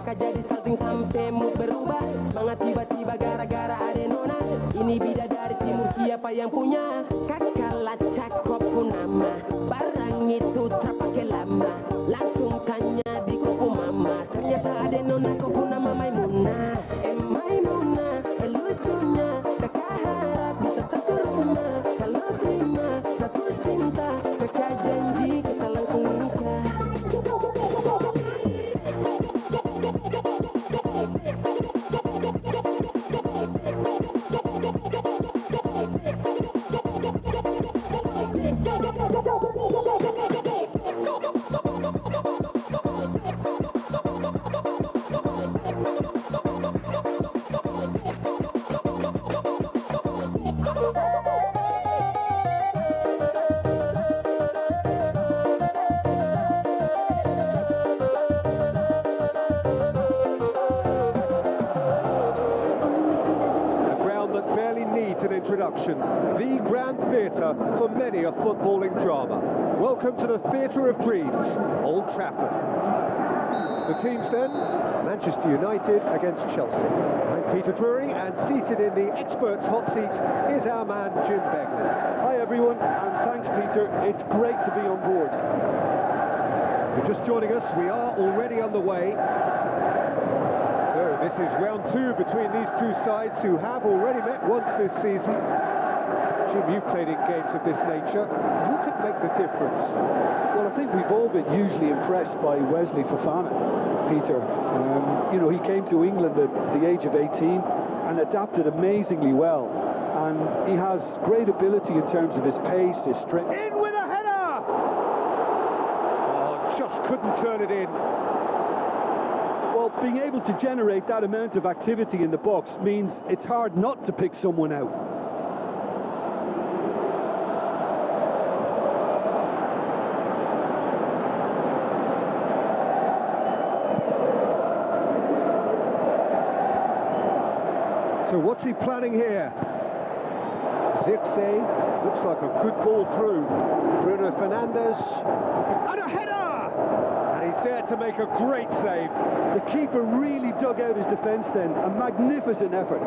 Maka jadi salting sampai mood berubah. Semangat tiba-tiba gara-gara ada nona. Ini bidadari timur siapa yang punya? Kakak cakep pun nama. Barang itu terpakai lama. Langsung tanya di kuku mama. Ternyata ada nona kuku nama Maimunah. Maimunah, lucunya. Kakak harap bisa satu rumah. Kalau terima satu cinta. Kakak janji kita langsung nikah. Introduction, the Grand Theatre for many a footballing drama. Welcome to the Theatre of Dreams, Old Trafford. The teams then, Manchester United against Chelsea. I'm Peter Drury, and seated in the experts' hot seat is our man Jim Begley. Hi everyone, and thanks Peter, it's great to be on board. If you're just joining us, we are already underway. So this is round two between these two sides who have already met once this season. Jim, you've played in games of this nature. Who could make the difference? Well, I think we've all been hugely impressed by Wesley Fofana, Peter. You know, he came to England at the age of 18 and adapted amazingly well. And he has great ability in terms of his pace, his strength. In with a header! Oh, just couldn't turn it in. Well, being able to generate that amount of activity in the box means it's hard not to pick someone out. So what's he planning here? Zirkzee, looks like a good ball through. Bruno Fernandes, and a header! And he's there to make a great save. The keeper really dug out his defence then, a magnificent effort.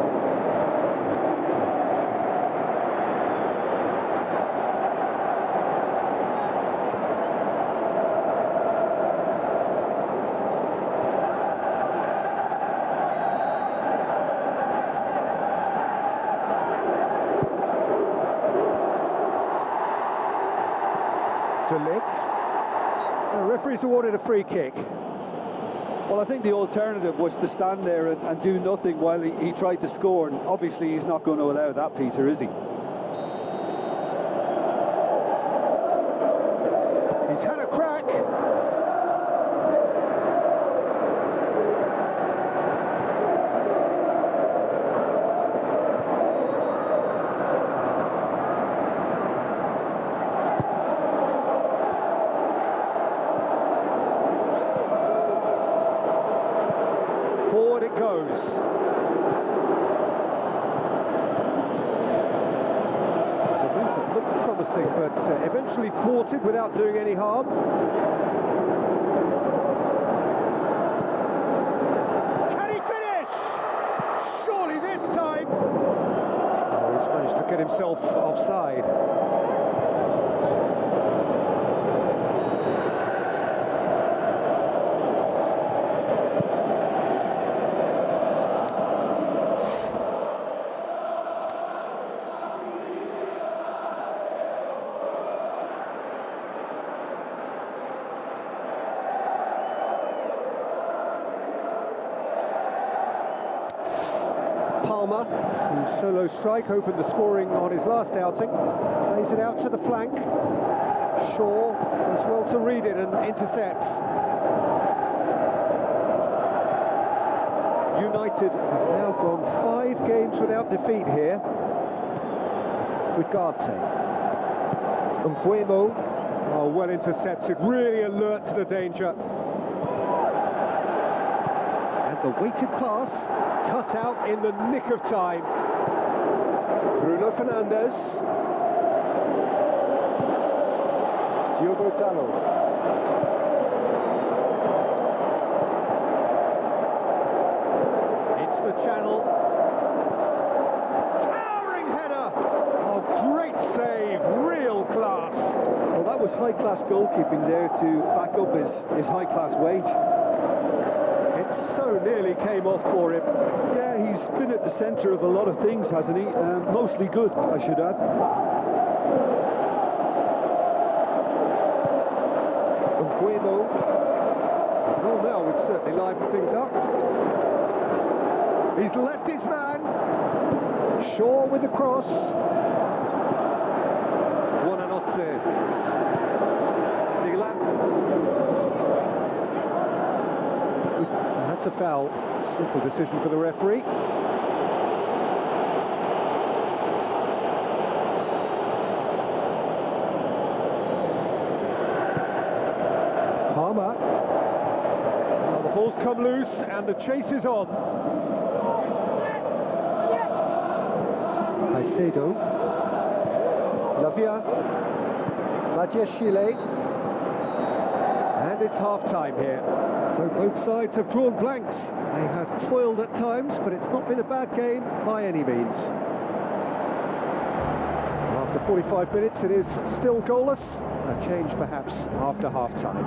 De Ligt. The referee's awarded a free kick. Well, I think the alternative was to stand there and do nothing while he tried to score, and obviously he's not going to allow that, Peter, is he? He's had a crack. Forward it goes. It's a move that looked promising, but eventually thwarted without doing any harm. Can he finish? Surely this time. Oh, he's managed to get himself offside. Palmer, whose solo strike opened the scoring on his last outing, plays it out to the flank. Shaw does well to read it and intercepts. United have now gone 5 games without defeat here. Ugarte. Mbeumo, oh, well intercepted, really alert to the danger. And the weighted pass cut out in the nick of time. Bruno Fernandes. Diogo Dalot. the channel. Towering header! Oh, great save, real class. Well, that was high-class goalkeeping there to back up his high-class wage. It so nearly came off for him. Yeah, he's been at the centre of a lot of things, hasn't he? Mostly good, I should add. Bueno. Well, now would certainly liven things up. He's left his man. Shaw with the cross. Buonanotte. Dylan. That's a foul. Simple decision for the referee. Palmer. Well, the ball's come loose and the chase is on. Caicedo. Lavia. Badiashile. And it's half-time here. So both sides have drawn blanks. They have toiled at times, but it's not been a bad game by any means. After 45 minutes, it is still goalless. A change perhaps after half-time.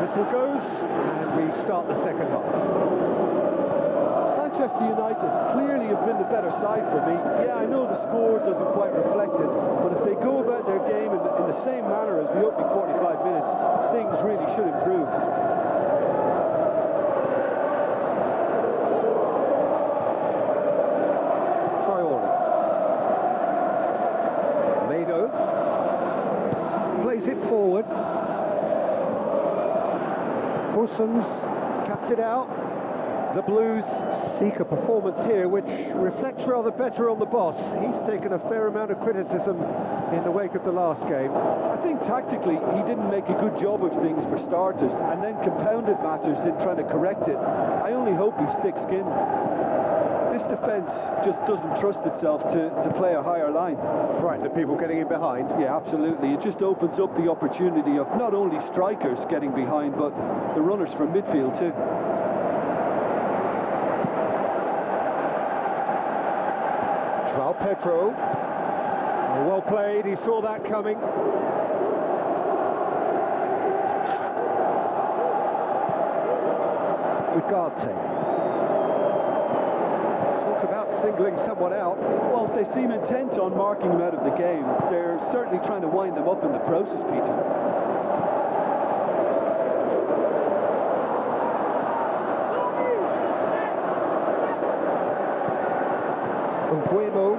Whistle goes, and we start the second half. Manchester United clearly have been the better side for me. Yeah, I know the score doesn't quite reflect it, but if they go about their game in the same manner as the opening 45 minutes, things really should improve. Traore. Mado plays it forward. Horsens cuts it out. The Blues seek a performance here which reflects rather better on the boss. He's taken a fair amount of criticism in the wake of the last game. I think tactically he didn't make a good job of things for starters, and then compounded matters in trying to correct it. I only hope he's thick-skinned. This defence just doesn't trust itself to play a higher line. Frightened of people getting in behind. Yeah, absolutely. It just opens up the opportunity of not only strikers getting behind, but the runners from midfield too. João Pedro. Well played, he saw that coming. Ugarte. Talk about singling someone out. Well, they seem intent on marking him out of the game. They're certainly trying to wind them up in the process, Peter. Bueno.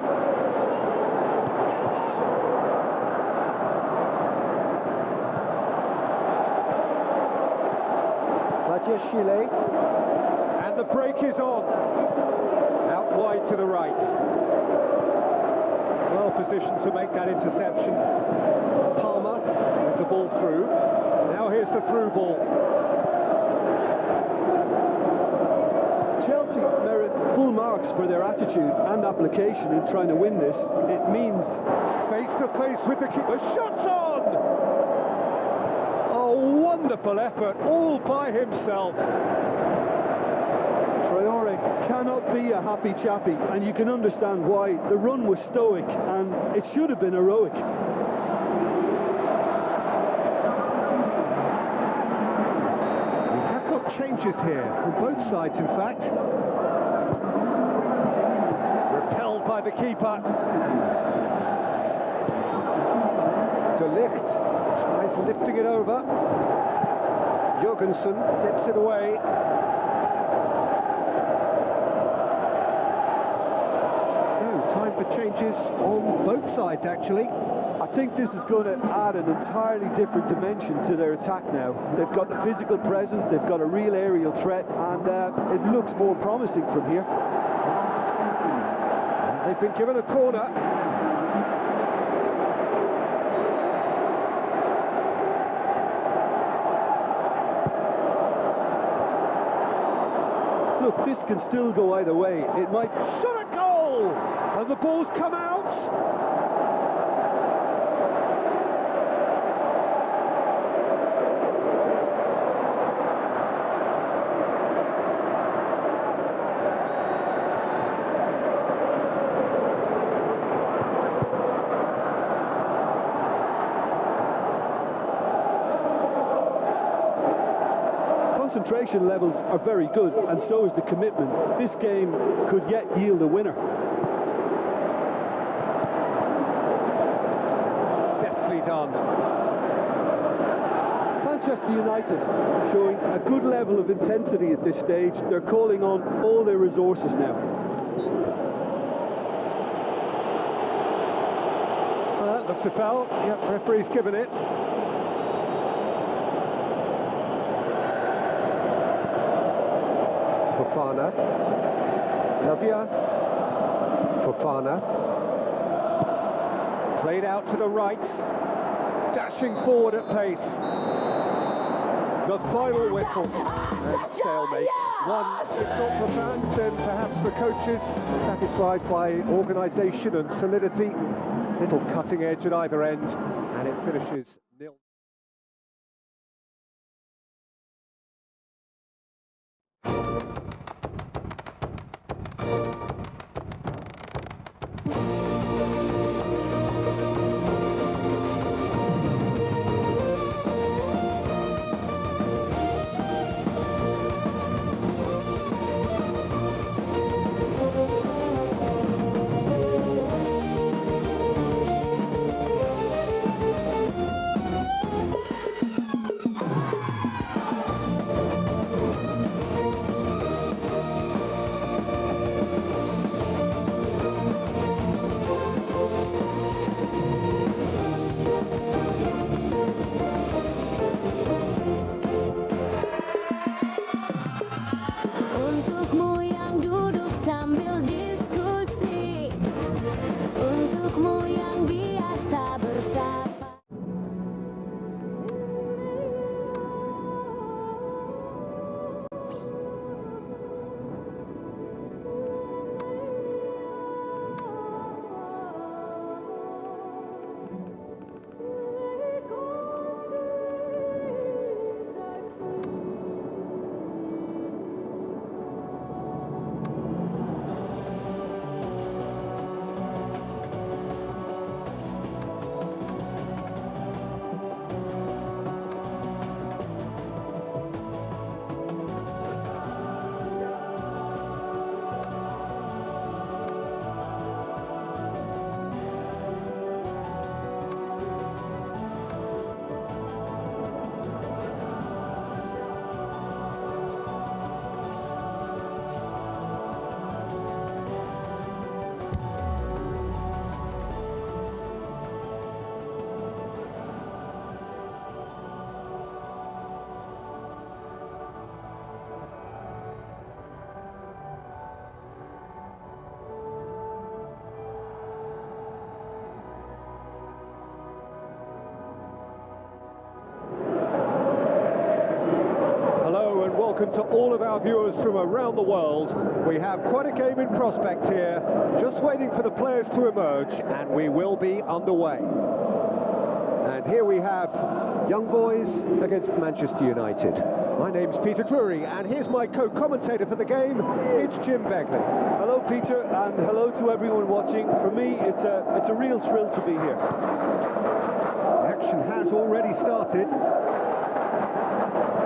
Badiashile. And the break is on. Out wide to the right. Well positioned to make that interception. Palmer with the ball through. Now here's the through ball. Chelsea merit full marks for their attitude and application in trying to win this. It means Face to face with the keeper. Shots on! A wonderful effort, all by himself. Traore cannot be a happy chappy, and you can understand why. The run was stoic, and it should have been heroic. Changes here from both sides, in fact. Repelled by the keeper. De Ligt tries lifting it over. Jorgensen gets it away. So, time for changes on both sides, actually. I think this is going to add an entirely different dimension to their attack now. They've got the physical presence, they've got a real aerial threat, and it looks more promising from here. And they've been given a corner. Look, this can still go either way. It might... Shot a goal! And the ball's come out. Concentration levels are very good, and so is the commitment. This game could yet yield a winner. Deftly done. Manchester United showing a good level of intensity at this stage. They're calling on all their resources now. Well, that looks a foul. Yep, referee's given it. Fofana. Lavia. Fofana. Played out to the right. Dashing forward at pace. The final whistle. And stalemate. One, if not for fans, then perhaps for coaches. Satisfied by organisation and solidity. Little cutting edge at either end. And it finishes 0. Untukmu yang duduk sambil diskusi, untukmu yang biasa bersapa. Welcome to all of our viewers from around the world. We have quite a game in prospect here, just waiting for the players to emerge, and we will be underway. And here we have Young Boys against Manchester United. My name's Peter Drury, and here's my co-commentator for the game, it's Jim Begley. Hello, Peter, and hello to everyone watching. For me, it's a real thrill to be here. The action has already started.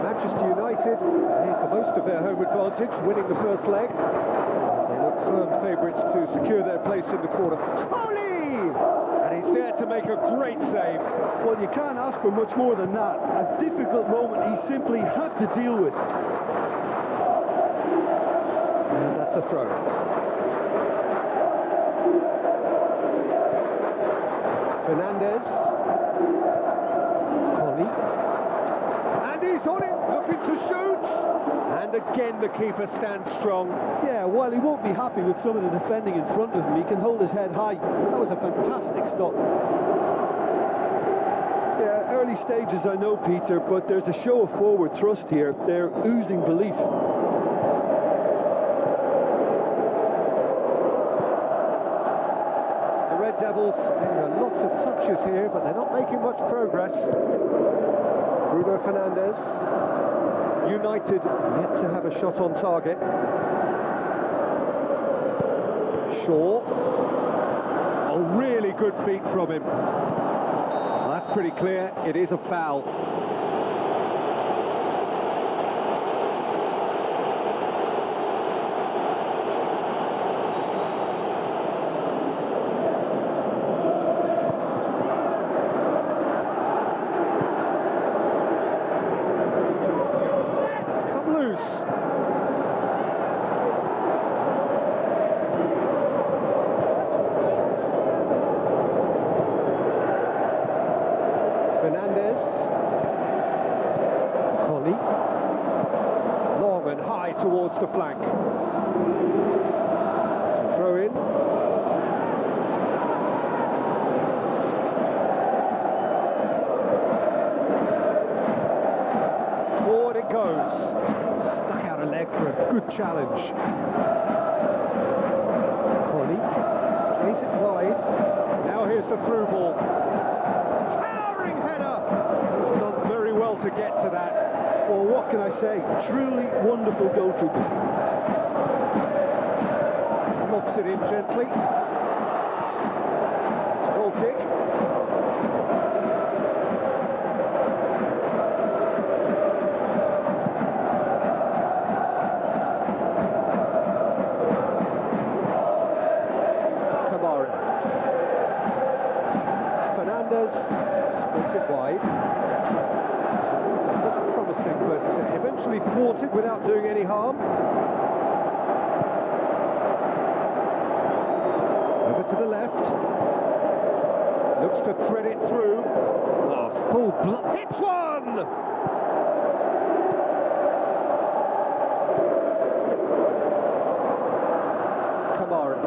Manchester United made the most of their home advantage, winning the first leg. They look firm favourites to secure their place in the quarter. Foley! And he's there to make a great save. Well, you can't ask for much more than that. A difficult moment he simply had to deal with. And that's a throw. Fernandez. Colley. And he's on it, looking to shoot. And again, the keeper stands strong. Yeah, while he won't be happy with some of the defending in front of him, he can hold his head high. That was a fantastic stop. Yeah, early stages, I know, Peter, but there's a show of forward thrust here. They're oozing belief. Devils getting a lot of touches here, but they're not making much progress. Bruno Fernandes. United yet to have a shot on target. Shaw. Oh, really good feet from him. Well, that's pretty clear. It is a foul. Fernandes. Colli. Long and high towards the flank. It's a throw in. Forward it goes. Stuck out a leg for a good challenge. Colli plays it wide. Now here's the through ball. Towering header! He's done very well to get to that. Well, what can I say? Truly wonderful goalkeeping. Lobs it in gently. It's a goal kick. Fernandes splits it wide. Looked promising, but eventually thwarted without doing any harm. Over to the left. Looks to thread it through. Oh, full blood. Hits one! Kamara.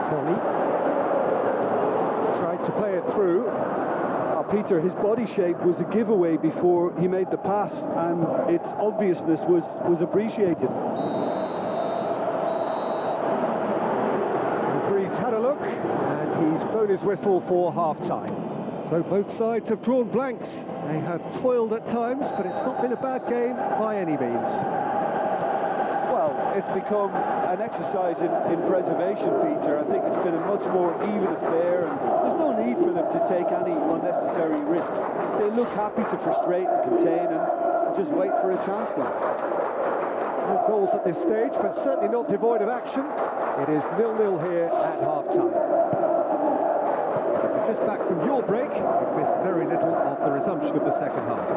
Colli tried to play it through. Peter, his body shape was a giveaway before he made the pass, and its obviousness was appreciated. The referee's had a look, and he's blown his whistle for half-time. So both sides have drawn blanks. They have toiled at times, but it's not been a bad game by any means. Well, it's become an exercise in preservation, Peter. I think it's been a much more even affair, and there's no need for them to take any unnecessary risks. They look happy to frustrate and contain and just wait for a chance now. No goals at this stage, but certainly not devoid of action. It is 0-0 here at half-time. If you're just back from your break, you've missed very little of the resumption of the second half.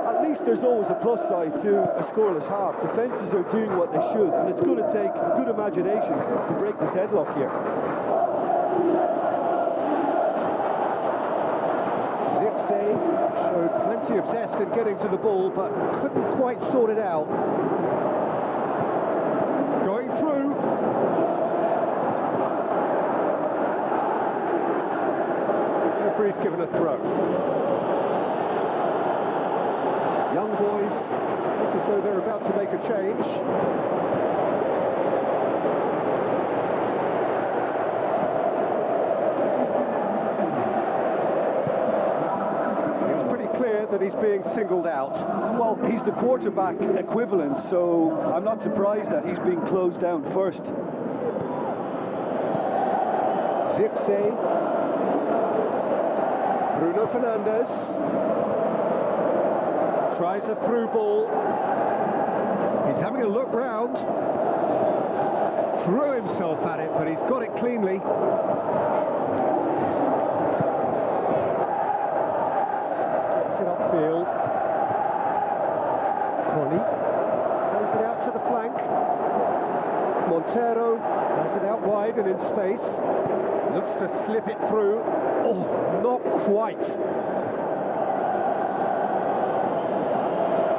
At least there's always a plus side to a scoreless half. Defences are doing what they should, and it's going to take good imagination to break the deadlock here. Zirkzee showed plenty of zest in getting to the ball, but couldn't quite sort it out. Going through. Referee's given a throw. Young boys look as though they're about to make a change. It's pretty clear that he's being singled out. Well, he's the quarterback equivalent, so I'm not surprised that he's being closed down first. Zirkzee. Bruno Fernandes. Tries a through ball. He's having a look round. Threw himself at it, but he's got it cleanly. Gets it upfield. Colli plays it out to the flank. Montero has it out wide and in space. Looks to slip it through. Oh, not quite.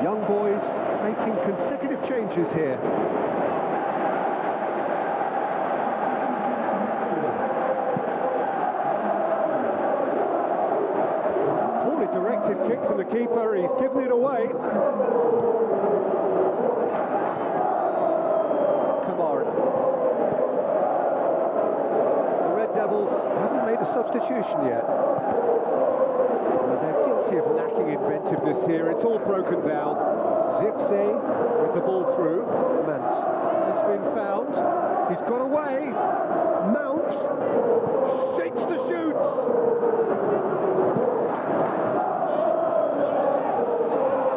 Young boys making consecutive changes here. Poorly directed kick from the keeper, he's given it away. Kamara. Devils haven't made a substitution yet. They're guilty of lacking inventiveness here. It's all broken down. Zirkzee with the ball through. Mount has been found. He's got away. Mount shakes the shoots.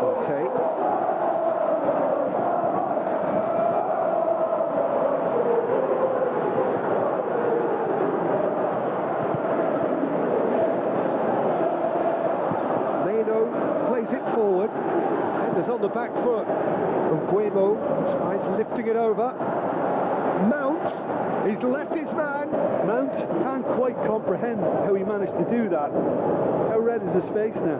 Conte. Plays it forward. Defenders on the back foot. Nguemo tries lifting it over. Mount, he's left his man. Mount can't quite comprehend how he managed to do that. How red is his face now?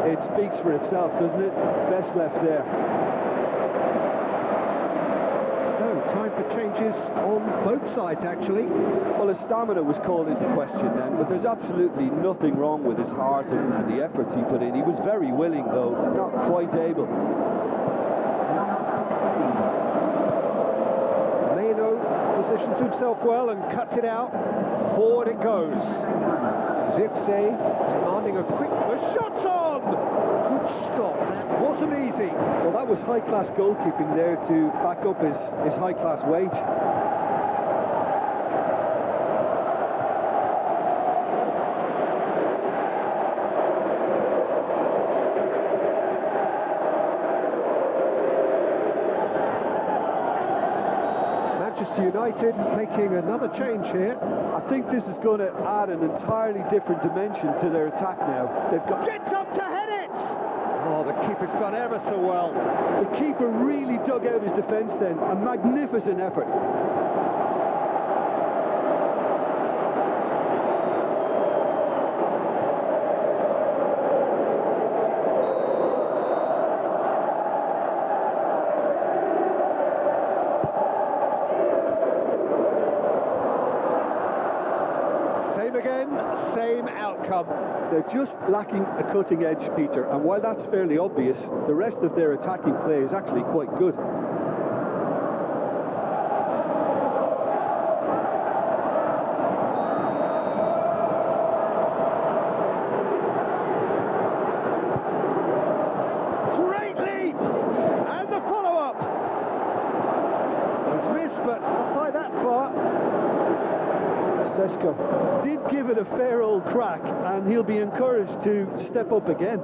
It speaks for itself, doesn't it? Best left there. So, time for changes on both sides, actually. Well, his stamina was called into question then, but there's absolutely nothing wrong with his heart and the efforts he put in. He was very willing, though, not quite able. Maino positions himself well and cuts it out. Forward it goes. Zirkzee demanding a quick... The shot's on! Good stop, that wasn't easy. Well, that was high-class goalkeeping there to back up his high-class wage. Manchester United making another change here. I think this is going to add an entirely different dimension to their attack now. They've got... Gets up to head it! Oh, the keeper's done ever so well. The keeper really dug out his defence then. A magnificent effort. Again, same outcome. They're just lacking a cutting edge, Peter, and while that's fairly obvious, the rest of their attacking play is actually quite good. Great leap! And the follow-up! He's missed, but not by that far. Sesko did give it a fair old crack, and he'll be encouraged to step up again.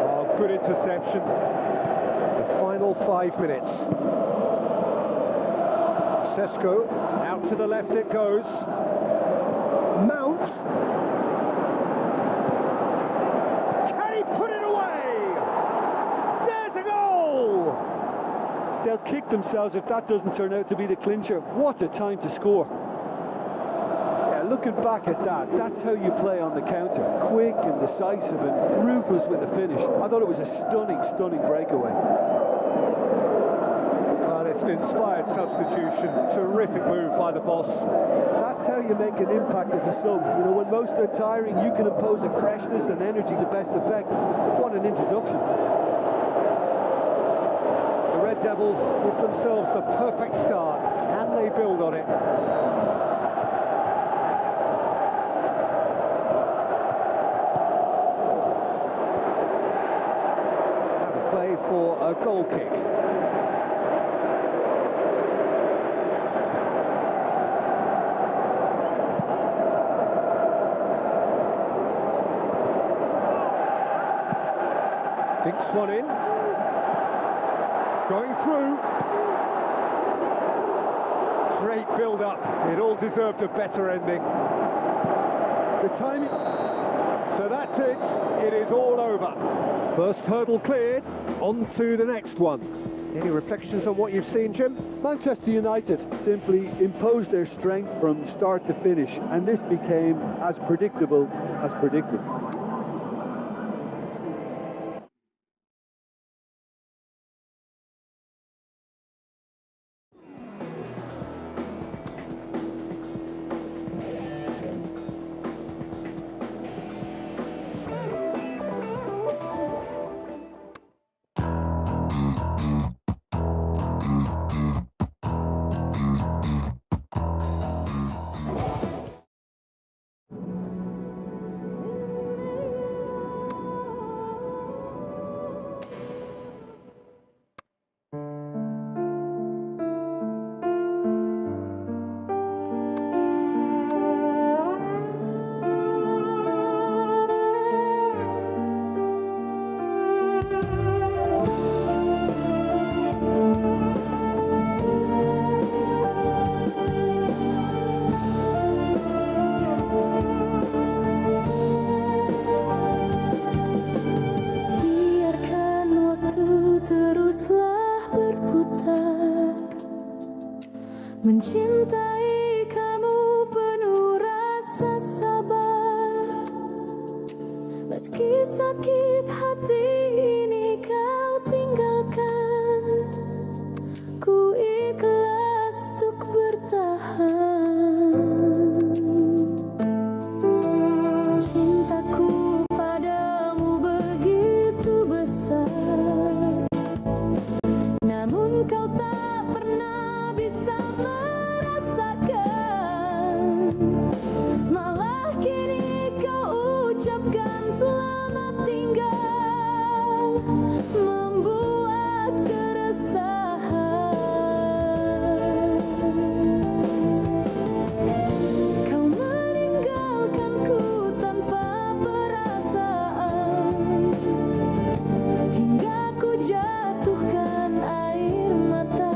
Oh, good interception. The final 5 minutes. Sesko, out to the left it goes. Mount. Can he put it away? There's a goal! They'll kick themselves if that doesn't turn out to be the clincher. What a time to score. Yeah, looking back at that, that's how you play on the counter. Quick and decisive and ruthless with the finish. I thought it was a stunning, stunning breakaway. Well, it's an inspired substitution. Terrific move by the boss. That's how you make an impact as a sub. You know, when most are tiring, you can impose a freshness and energy to best effect. What an introduction. Red Devils give themselves the perfect start. Can they build on it? Out of play for a goal kick. Dinks one in. Going through. Great build-up. It all deserved a better ending. The timing... So that's it. It is all over. First hurdle cleared. On to the next one. Any reflections on what you've seen, Jim? Manchester United simply imposed their strength from start to finish, and this became as predictable as predicted. sakit hati ini kau tinggalkan, ku ikhlas untuk bertahan. Cintaku padamu begitu besar, namun kau tak pernah bisa merasakan. Malah kini kau ucapkan selamat tinggal, membuat keresahan. Kau meninggalkanku tanpa perasaan, hingga ku jatuhkan air mata.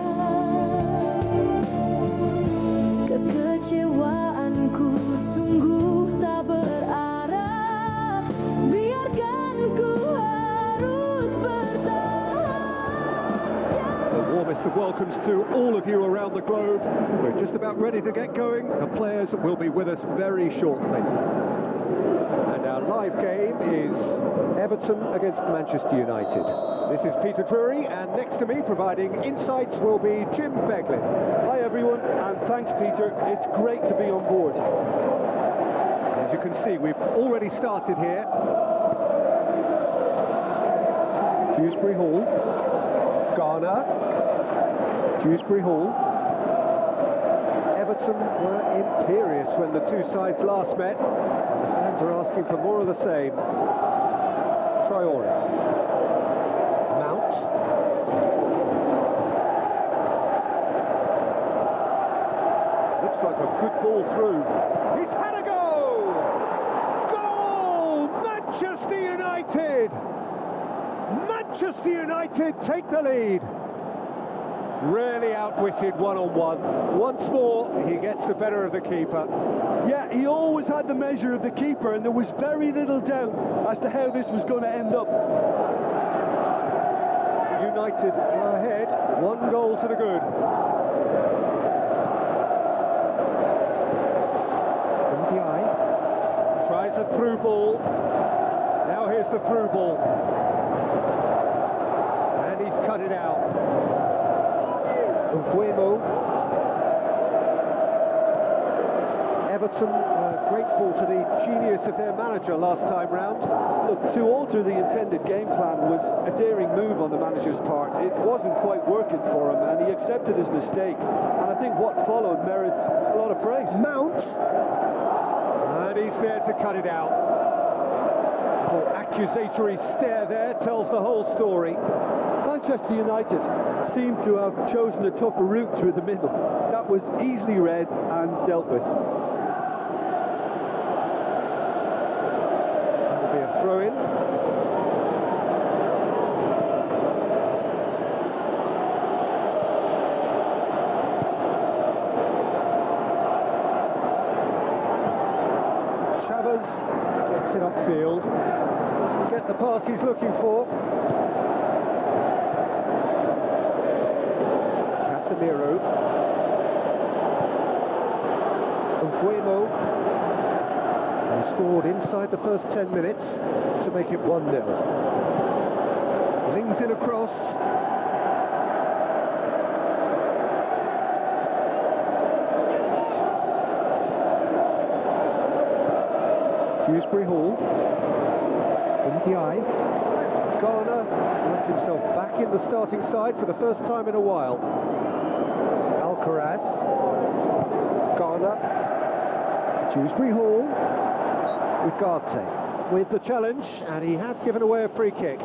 Kekecewaanku sungguh tak berarah, biarkan ku harus bertahan. The warmest of welcomes to all of you around the globe. We're just about ready to get going. The players will be with us very shortly. And our live game is Everton against Manchester United. This is Peter Drury, and next to me providing insights will be Jim Beglin. Hi everyone, and thanks Peter. It's great to be on board. As you can see, we've already started here. Dewsbury Hall, Garner, Dewsbury Hall. Everton were imperious when the two sides last met, and the fans are asking for more of the same. Traore, Mount, looks like a good ball through. He's had a go! Goal! Manchester United! Manchester United take the lead. Really outwitted one-on-one. Once more, he gets the better of the keeper. Yeah, he always had the measure of the keeper, and there was very little doubt as to how this was going to end up. United go ahead, 1 goal to the good. Ndiaye tries a through ball. Now here's the through ball. And he's cut it out. Mbeumo. Everton grateful to the genius of their manager last time round. Look, to alter the intended game plan was a daring move on the manager's part. It wasn't quite working for him, and he accepted his mistake. And I think what followed merits a lot of praise. Mount. And he's there to cut it out. The accusatory stare there tells the whole story. Manchester United seem to have chosen a tougher route through the middle. That was easily read and dealt with. That'll be a throw-in. Travers gets it upfield. Doesn't get the pass he's looking for. Casemiro. Mbeumo, who scored inside the first 10 minutes to make it 1-0. Flings in a cross. Dewsbury Hall. Ndiaye. Garner finds himself back in the starting side for the first time in a while. Alcaraz. Garner. Dewsbury Hall. Ugarte with the challenge, and he has given away a free kick.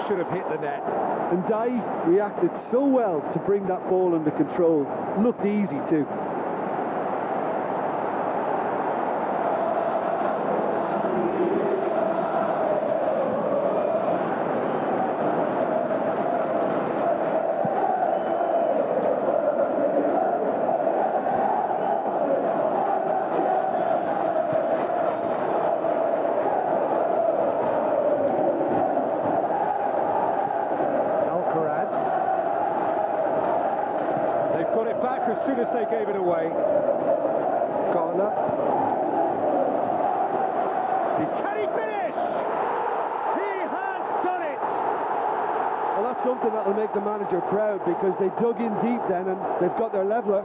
Should have hit the net. And Ndiaye reacted so well to bring that ball under control. Looked easy too. it back as soon as they gave it away. Garner. Can he finish? He has done it! Well, that's something that'll make the manager proud, because they dug in deep then and they've got their leveller.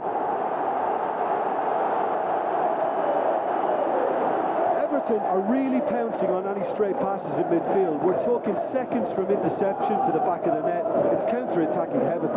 Everton are really pouncing on any stray passes in midfield. We're talking seconds from interception to the back of the net. It's counter-attacking heaven.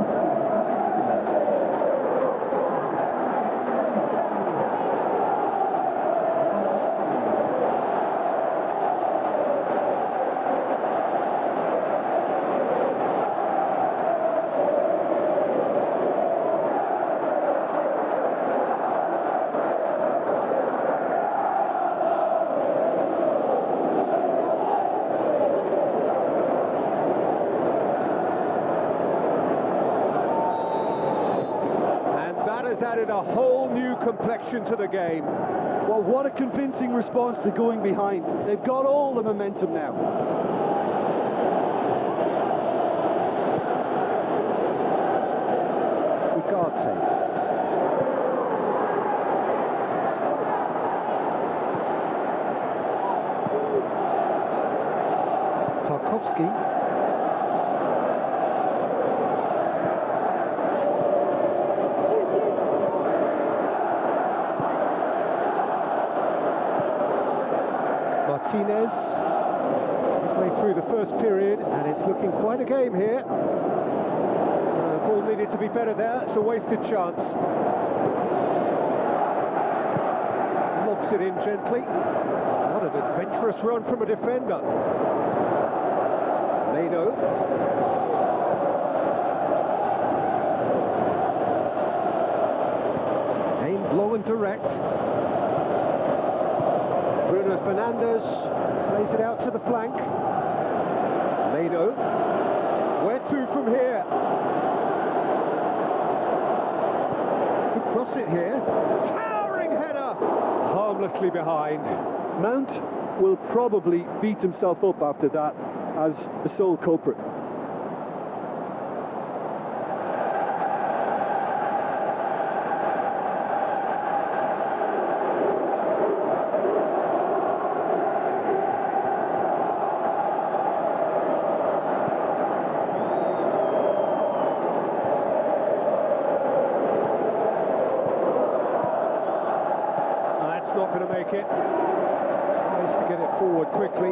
Has added a whole new complexion to the game. Well, what a convincing response to going behind. They've got all the momentum now. Ugarte. Tarkowski. Martinez, midway through the first period, and it's looking quite a game here. The ball needed to be better there, it's a wasted chance. Lobs it in gently. What an adventurous run from a defender. Meno. Aimed low and direct. Bruno Fernandes plays it out to the flank. Meno. Where to from here? Could cross it here. Towering header! Harmlessly behind. Mount will probably beat himself up after that as the sole culprit. Not going to make it. Tries to get it forward quickly.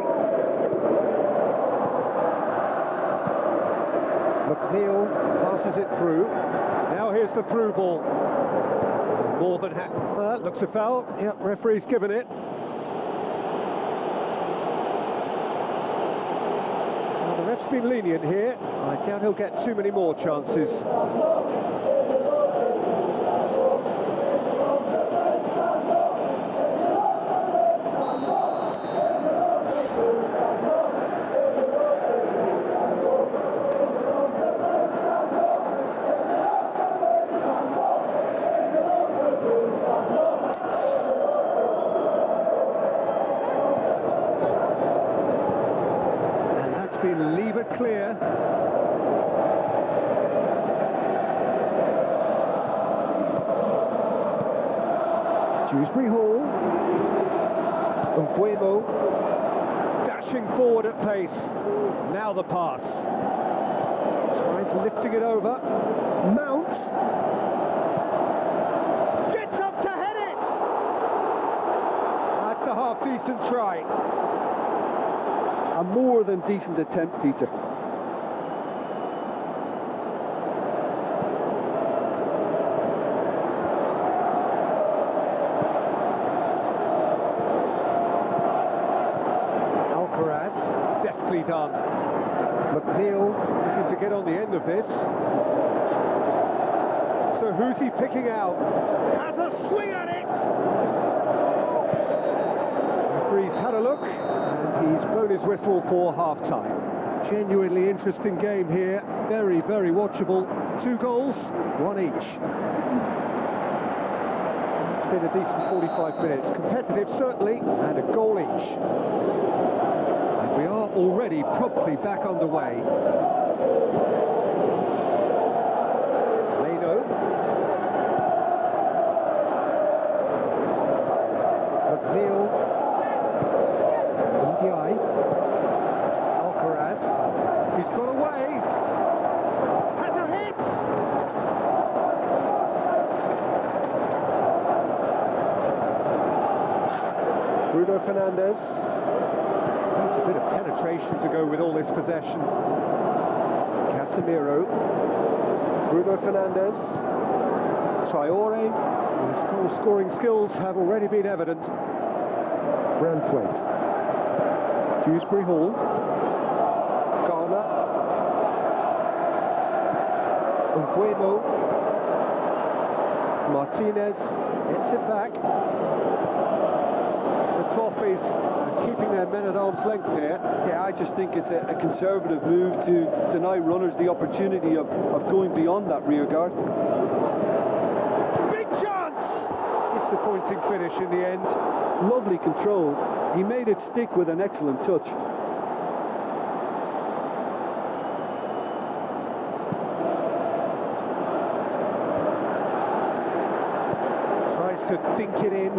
McNeil passes it through. Now here's the through ball. More than looks a foul. Yep, referee's given it. Now the ref's been lenient here. I doubt he'll get too many more chances. Been levered clear. Dewsbury Hall. Mbuemo dashing forward at pace. Now the pass. Tries lifting it over. Mount. Gets up to head it! That's a half-decent try. A more than decent attempt, Peter. Alcaraz, deftly done. McNeil looking to get on the end of this. So who's he picking out? Has a swing at it! Referee's had a look. And he's blown his whistle for half-time. Genuinely interesting game here. Very, very watchable. 2 goals, 1 each. It's been a decent 45 minutes. Competitive, certainly, and a goal each. And we are already promptly back underway. Meno. Bruno Fernandes. Needs a bit of penetration to go with all this possession. Casemiro. Bruno Fernandes. Traore, whose goal-scoring skills have already been evident. Branthwaite. Dewsbury Hall. Garner. Umbuemo. Martinez gets it back. The Toffees keeping their men at arm's length here. Yeah, I just think it's a conservative move to deny runners the opportunity of going beyond that rear guard. Big chance! Disappointing finish in the end. Lovely control. He made it stick with an excellent touch. Tries to dink it in.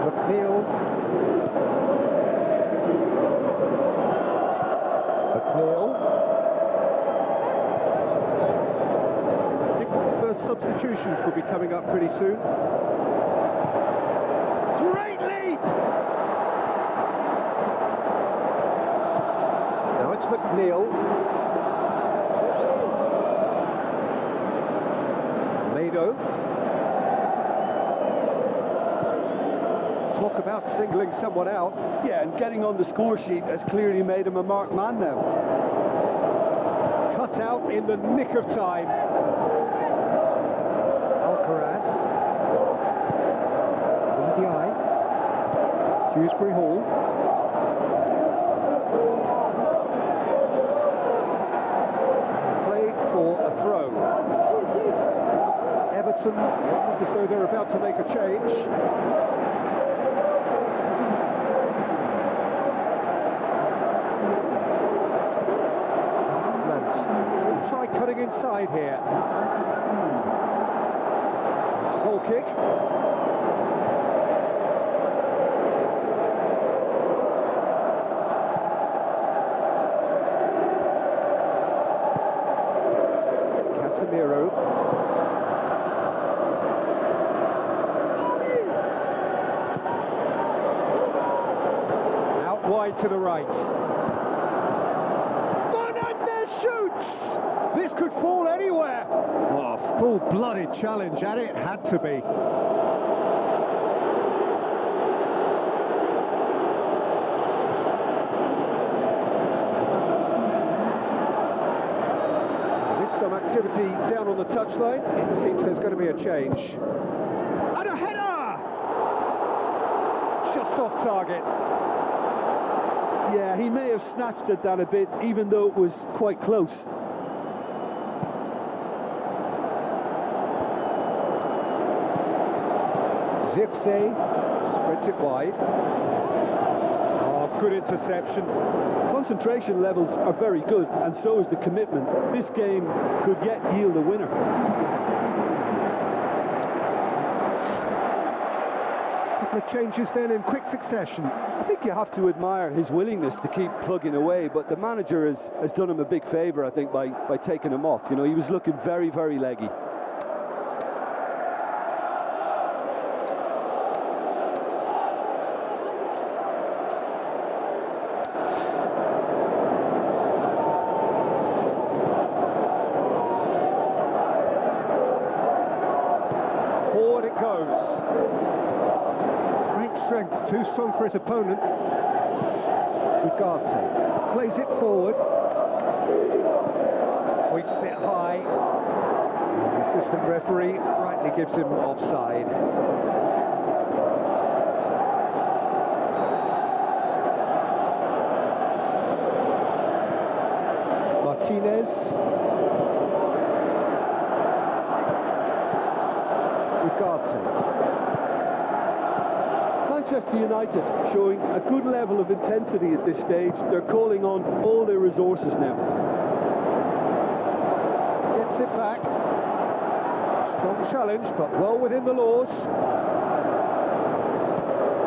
McNeil. I think the first substitutions will be coming up pretty soon. Great leap! Now it's McNeil. Mado. Talk about singling someone out. Yeah, and getting on the score sheet has clearly made him a marked man now. Cut out in the nick of time. Alcaraz. Ndiaye. Dewsbury Hall. Play for a throw. Everton look as though they're about to make a change. Try cutting inside here. It's a goal kick. Casemiro. Out wide to the right. Shoots! This could fall anywhere. Oh, full-blooded challenge, and it had to be. There is some activity down on the touchline. It seems there's going to be a change. And a header! Just off target. Yeah, he may have snatched at that a bit, even though it was quite close. Zirkzee spreads it wide. Oh, good interception. Concentration levels are very good, and so is the commitment. This game could yet yield a winner. Couple of changes then in quick succession. I think you have to admire his willingness to keep plugging away, but the manager has done him a big favour, I think, by taking him off. You know, he was looking very, very leggy. Forward it goes. Great strength, too strong for his opponent. Ugarte plays it forward. Hoists it high. The assistant referee rightly gives him offside. Martinez. Ugarte. Manchester United showing a good level of intensity at this stage. They're calling on all their resources now. Gets it back. Strong challenge, but well within the laws.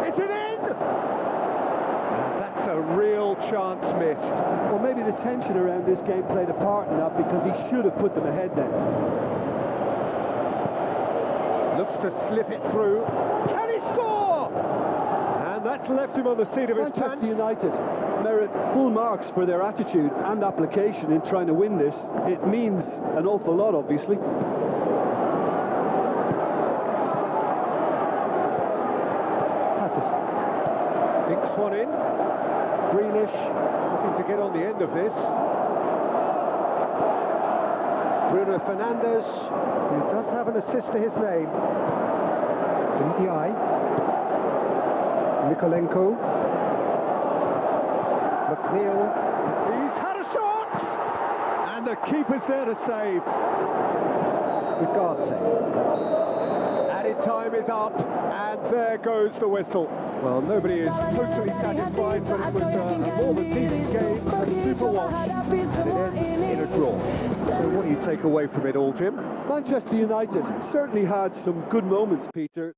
Is it in? That's a real chance missed. Well, maybe the tension around this game played a part in that, because he should have put them ahead then. Looks to slip it through. Can he score? And that's left him on the seat of his pants. Manchester United merit full marks for their attitude and application in trying to win this. It means an awful lot, obviously. Patterson dinks one in. Greenish looking to get on the end of this. Bruno Fernandes, who does have an assist to his name. Ndiaye. Nikolenko. McNeil. He's had a shot! And the keeper's there to save. Ugarte. Added time is up, and there goes the whistle. Well, nobody is totally satisfied, but it was a more than decent game, a super watch, and it ends in a draw. So what do you take away from it all, Jim? Manchester United certainly had some good moments, Peter.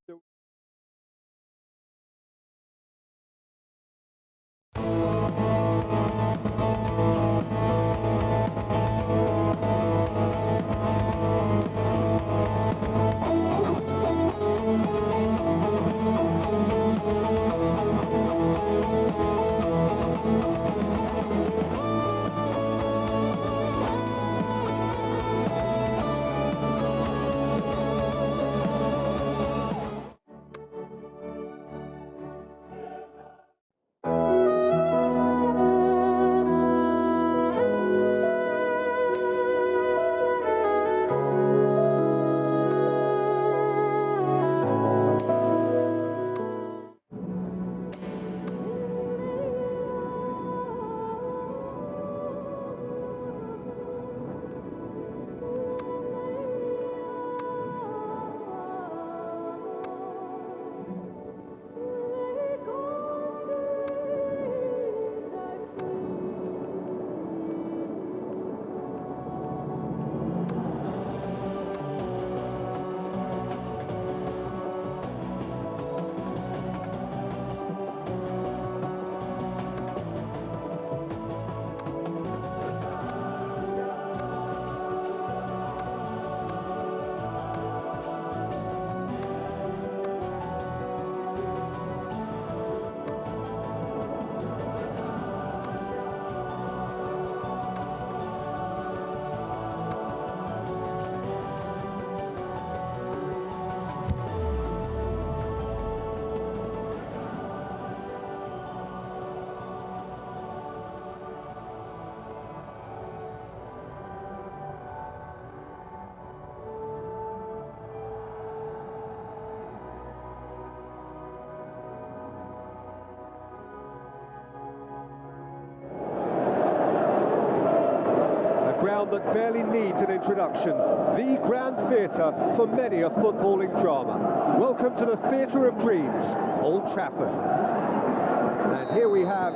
Ground that barely needs an introduction, the Grand Theatre for many a footballing drama. Welcome to the Theatre of Dreams, Old Trafford. And here we have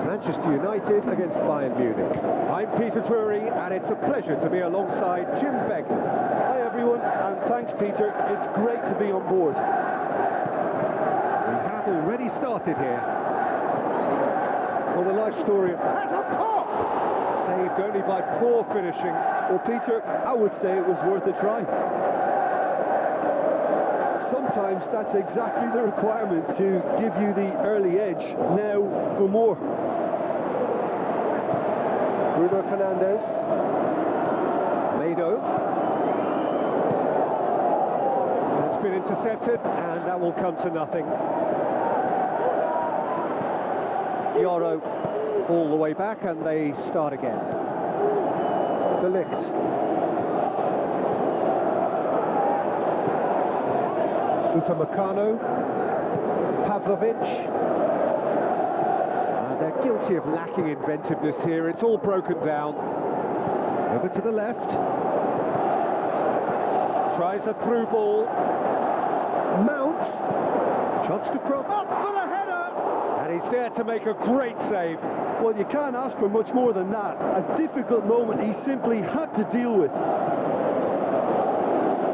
Manchester United against Bayern Munich. I'm Peter Drury, and it's a pleasure to be alongside Jim Beglin. Hi everyone, and thanks Peter, it's great to be on board. We have already started here. Well, the life story has a pop! Saved only by poor finishing. Well, Peter, I would say it was worth a try. Sometimes that's exactly the requirement to give you the early edge. Now for more. Bruno Fernandes. Mado. It's been intercepted, and that will come to nothing. Yoro all the way back, and they start again. De Ligt. Upamecano. Pavlovic. They're guilty of lacking inventiveness here. It's all broken down. Over to the left. Tries a through ball. Mount. Chance to cross. Up for the header! And he's there to make a great save. Well, you can't ask for much more than that. A difficult moment he simply had to deal with.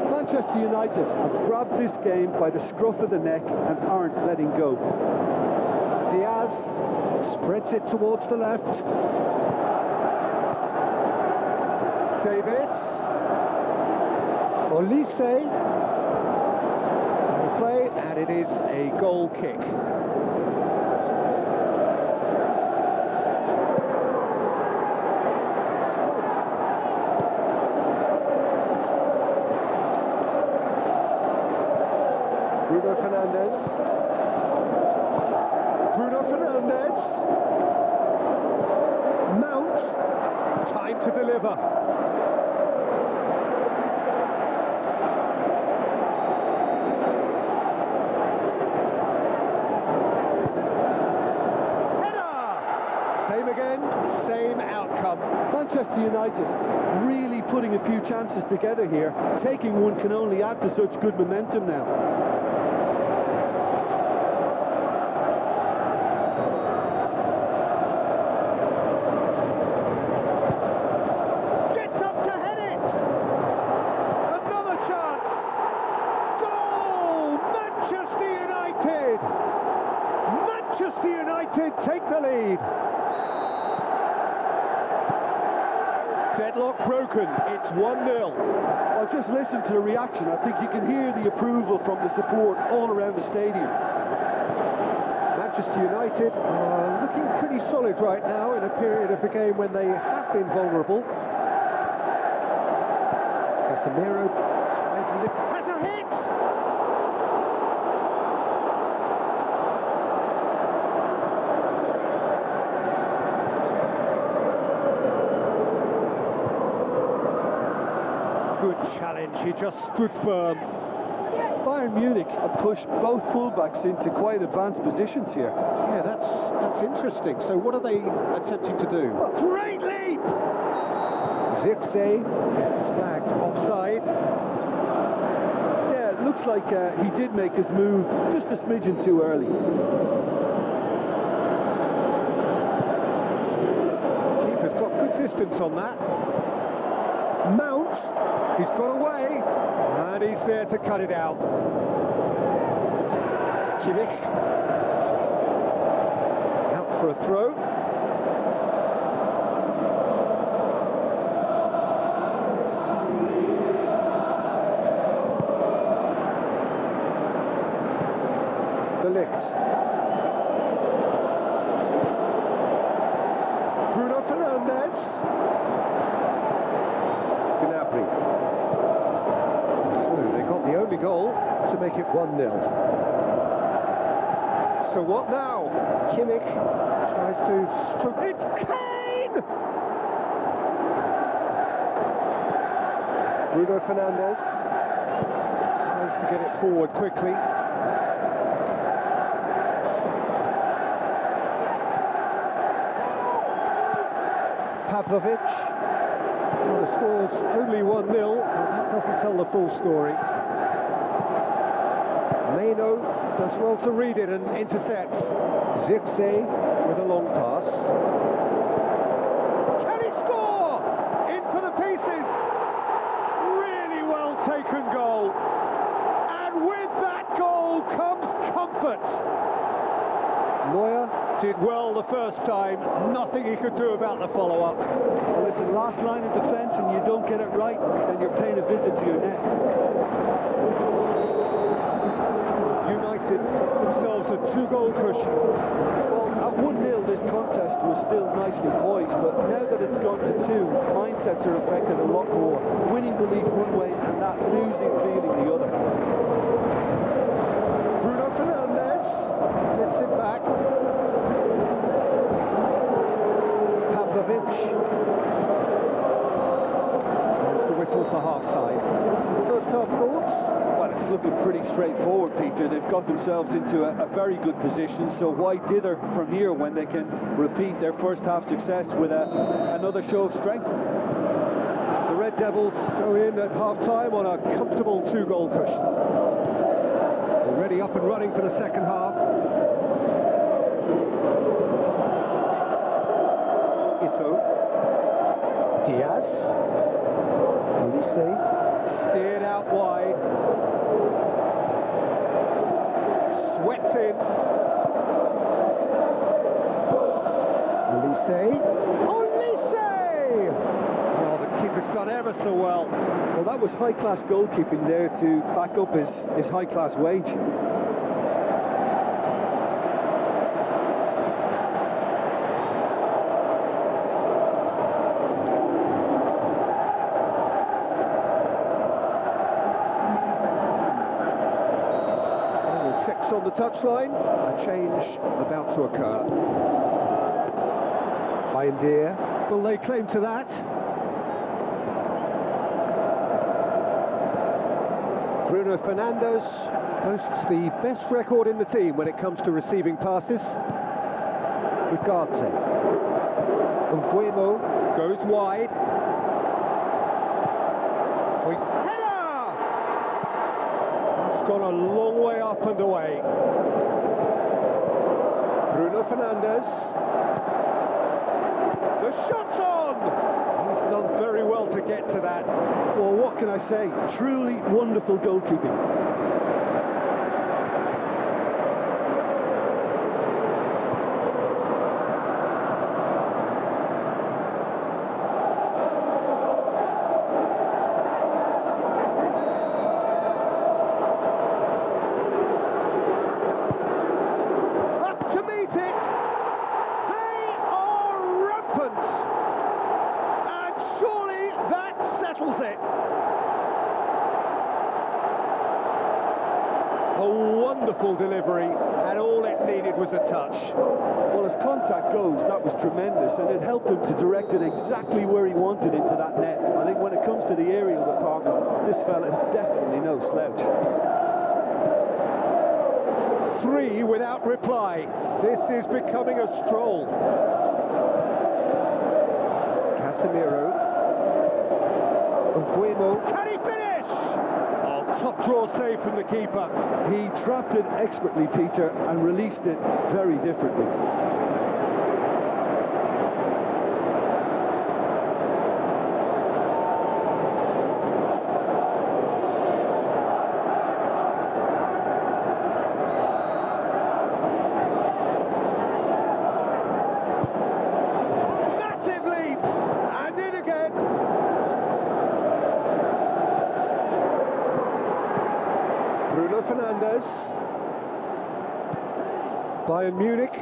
Manchester United have grabbed this game by the scruff of the neck and aren't letting go. Diaz spreads it towards the left. Davis. Olise. play, and it is a goal kick. Bruno Fernandes. Bruno Fernandes. Mount. Time to deliver. Same again, same outcome. Manchester United really putting a few chances together here. Taking one can only add to such good momentum now. Gets up to head it! Another chance! Goal! Manchester United! Manchester United take the lead. Deadlock broken, it's 1-0. Well, just listen to the reaction. I think you can hear the approval from the support all around the stadium. Manchester United are looking pretty solid right now in a period of the game when they have been vulnerable. Casemiro tries to lift, has a hit! Good challenge, he just stood firm. Bayern Munich have pushed both fullbacks into quite advanced positions here. Yeah, that's interesting. So what are they attempting to do? A great leap! Zirkzee gets flagged offside. Yeah, it looks like he did make his move just a smidgen too early. Keeper's got good distance on that. Mount, he's got away, and he's there to cut it out. Kimmich, out for a throw. De Ligt. Bruno Fernandes. Gnabry. So they got the only goal to make it 1-0. So what now? Kimmich tries to stroke. It's Kane! Bruno Fernandes tries to get it forward quickly. Pavlovic. Well, the score's only 1-0, but that doesn't tell the full story. Meno does well to read it and intercepts. Zirkzee with a long pass. Can he score? In for the pieces. Really well taken goal. And with that goal comes comfort. Neuer did well the first time, nothing he could do about the follow-up. Well, listen, last line of defence and you don't get it right, then you're paying a visit to your net. United got themselves a 2-goal cushion. Well, at 1-0 this contest was still nicely poised, but now that it's gone to 2, mindsets are affected a lot more. Winning belief one way and that losing feeling the other. Bruno Fernandes gets it back. Pavlovic. There's the whistle for half-time. So first half thoughts? Well, it's looking pretty straightforward, Peter. They've got themselves into a very good position, so why dither from here when they can repeat their first half success with another show of strength? The Red Devils go in at half-time on a comfortable 2-goal cushion. Already up and running for the second half. Ito. Diaz. Olise. Steered out wide. Swept in. Olise. Olise! Oh, the keeper goalkeeper's done ever so well. Well, that was high-class goalkeeping there to back up his high-class wage. Final checks on the touchline. A change about to occur. Bayındır. Will they claim to that? Bruno Fernandes boasts the best record in the team when it comes to receiving passes. Ugarte. Mbeumo goes wide. Hoist header! That's gone a long way up and away. Bruno Fernandes. The shot's on! He's done very well to get to that. Well, what can I say? Truly wonderful goalkeeping. Up to meet it! They are rampant! And surely that settles it. A wonderful delivery, and all it needed was a touch. Well, as contact goes, that was tremendous, and it helped him to direct it exactly where he wanted into that net. I think when it comes to the aerial department, this fella is definitely no slouch. 3 without reply. This is becoming a stroll. Casemiro. Mbeumo. Can he finish? Oh, top draw save from the keeper. He trapped it expertly, Peter, and released it very differently. Massive leap! And in again. Bruno Fernandes. Bayern Munich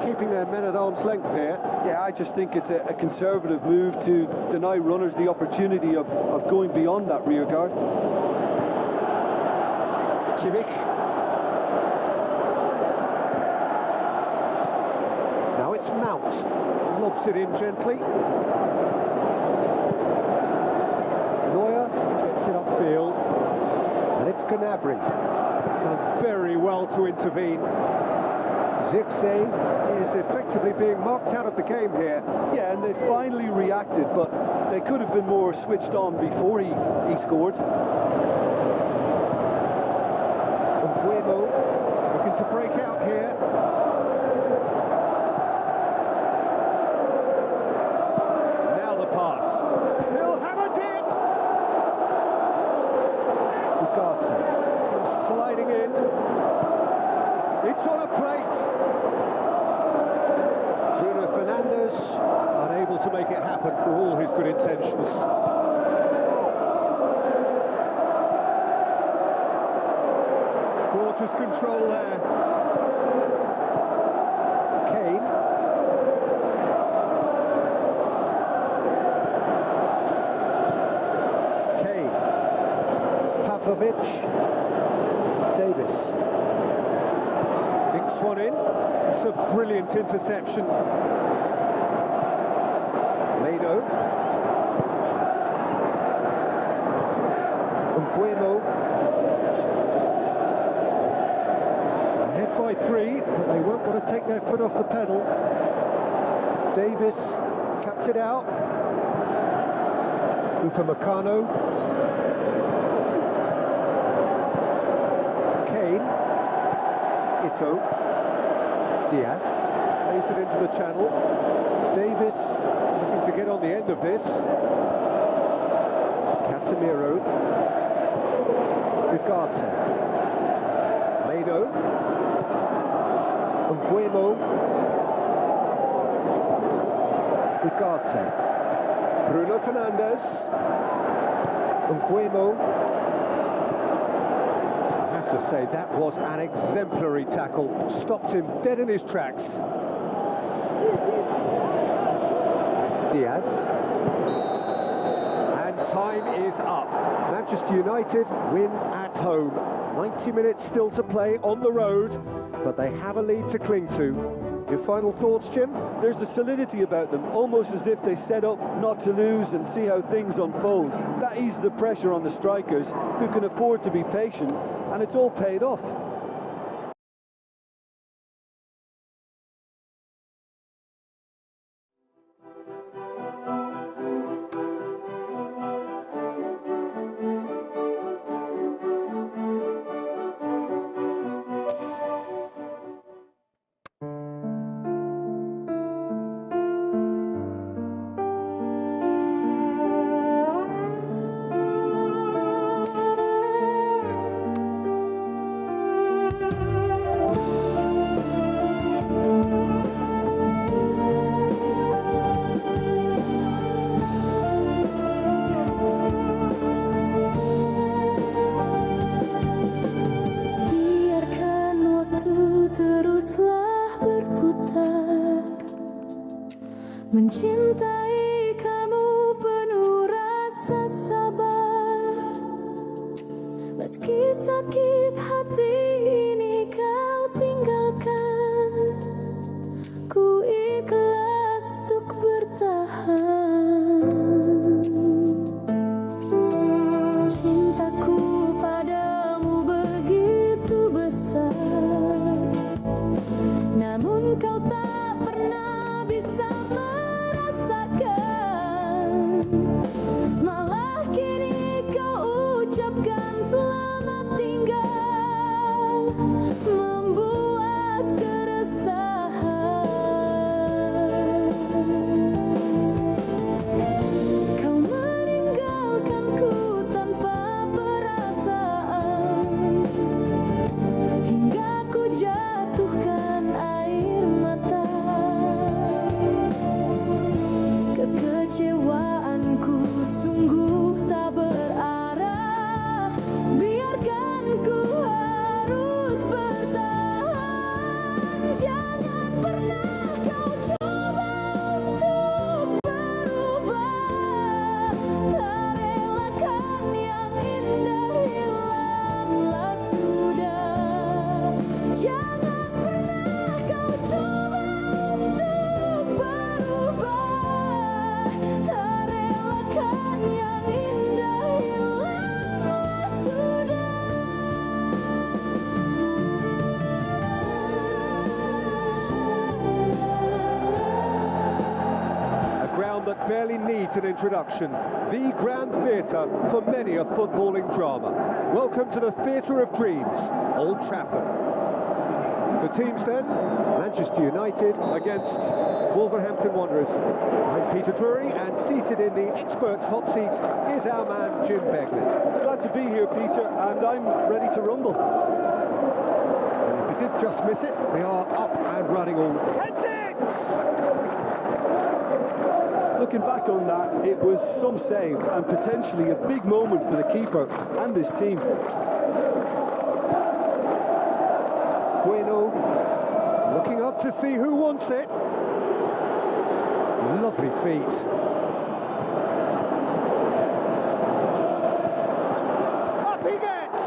keeping their men at arm's length here. Yeah, I just think it's a conservative move to deny runners the opportunity of going beyond that rear guard. Kimmich. Now it's Mount. Lobs it in gently. Neuer gets it upfield. And it's Gnabry. Done very well to intervene. Zirkzee is effectively being marked out of the game here. Yeah, and they finally reacted, but they could have been more switched on before he scored. Mbeumo looking to break out here. Now the pass. He'll have a dip. Ugarte comes sliding in. It's on a plate. Bruno Fernandes unable to make it happen for all his good intentions. Gorgeous control there. Kane. Kane. Pavlovic. Davis. Dinks one in. It's a brilliant interception. Leno. Mbeumo. Ahead by 3, but they won't want to take their foot off the pedal. Davis cuts it out. Upamecano. Kane. Ito. Diaz plays it into the channel. Davis looking to get on the end of this. Casemiro. Ugarte. Leno. Mbeumo. Ugarte. Bruno Fernandes. Mbuemo. I have to say, that was an exemplary tackle. Stopped him dead in his tracks. Diaz. And time is up. Manchester United win at home. 90 minutes still to play on the road, but they have a lead to cling to. Your final thoughts, Jim? There's a solidity about them, almost as if they set up not to lose and see how things unfold. That eases the pressure on the strikers, who can afford to be patient, and it's all paid off. Mencintai kamu penuh rasa sabar. Meski sakit hati ini kau tinggalkan, ku ikhlas untuk bertahan. Cintaku padamu begitu besar, namun kau tak pernah bisa malah kini kau ucapkan selamat tinggal, membuat keresahan. Kau meninggalkanku tanpa perasaan, hingga ku jatuhkan air mata. Kekecewaanku sungguh tak berarah, biarkan ku harus bertahan. Jangan pernah kau coba untuk berubah, tak relakan yang indah hilanglah sudah. Jangan pernah kau coba untuk berubah, tak relakan yang indah hilanglah sudah. A ground that barely needs an introduction. The Grand Theatre for many a footballing drama. Welcome to the Theatre of Dreams, Old Trafford. The teams then, Manchester United against Wolverhampton Wanderers. I'm Peter Drury, and seated in the experts' hot seat is our man Jim Begley. Glad to be here, Peter, and I'm ready to rumble. And if you did just miss it, we are up and running all. That's it! Looking back on that, it was some save and potentially a big moment for the keeper and his team. Bueno, looking up to see who wants it. Lovely feet. Up he gets!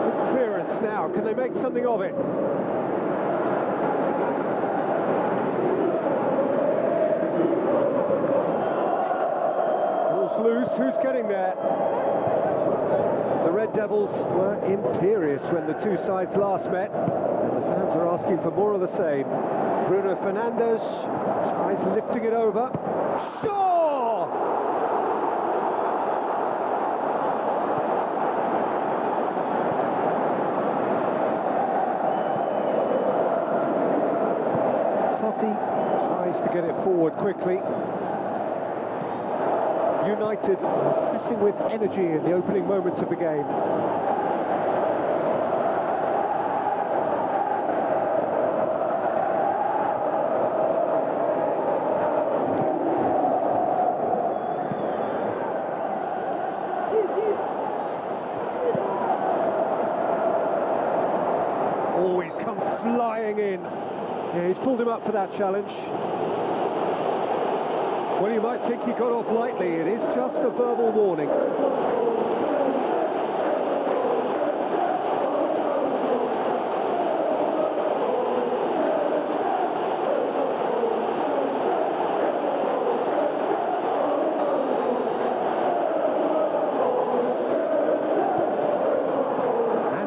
Good clearance now. Can they make something of it? Ball's loose. Who's getting there? The Red Devils were imperious when the two sides last met, and the fans are asking for more of the same. Bruno Fernandes tries lifting it over. Shaw! Totti tries to get it forward quickly. United are pressing with energy in the opening moments of the game. he's come flying in. Yeah, he's pulled him up for that challenge. Well, you might think he got off lightly. It is just a verbal warning.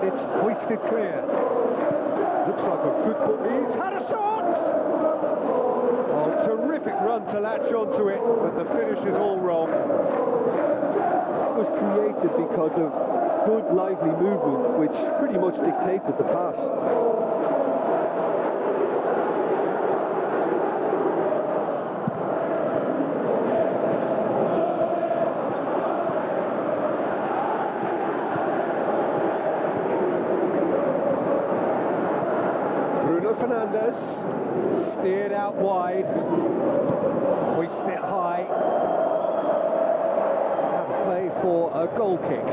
It's hoisted clear. Looks like a good ball. He's had a shot! Oh, terrific run to latch onto it, but the finish is all wrong. That was created because of good, lively movement, which pretty much dictated the pass. Fernandes steered out wide, hoists it high. Out of play for a goal kick.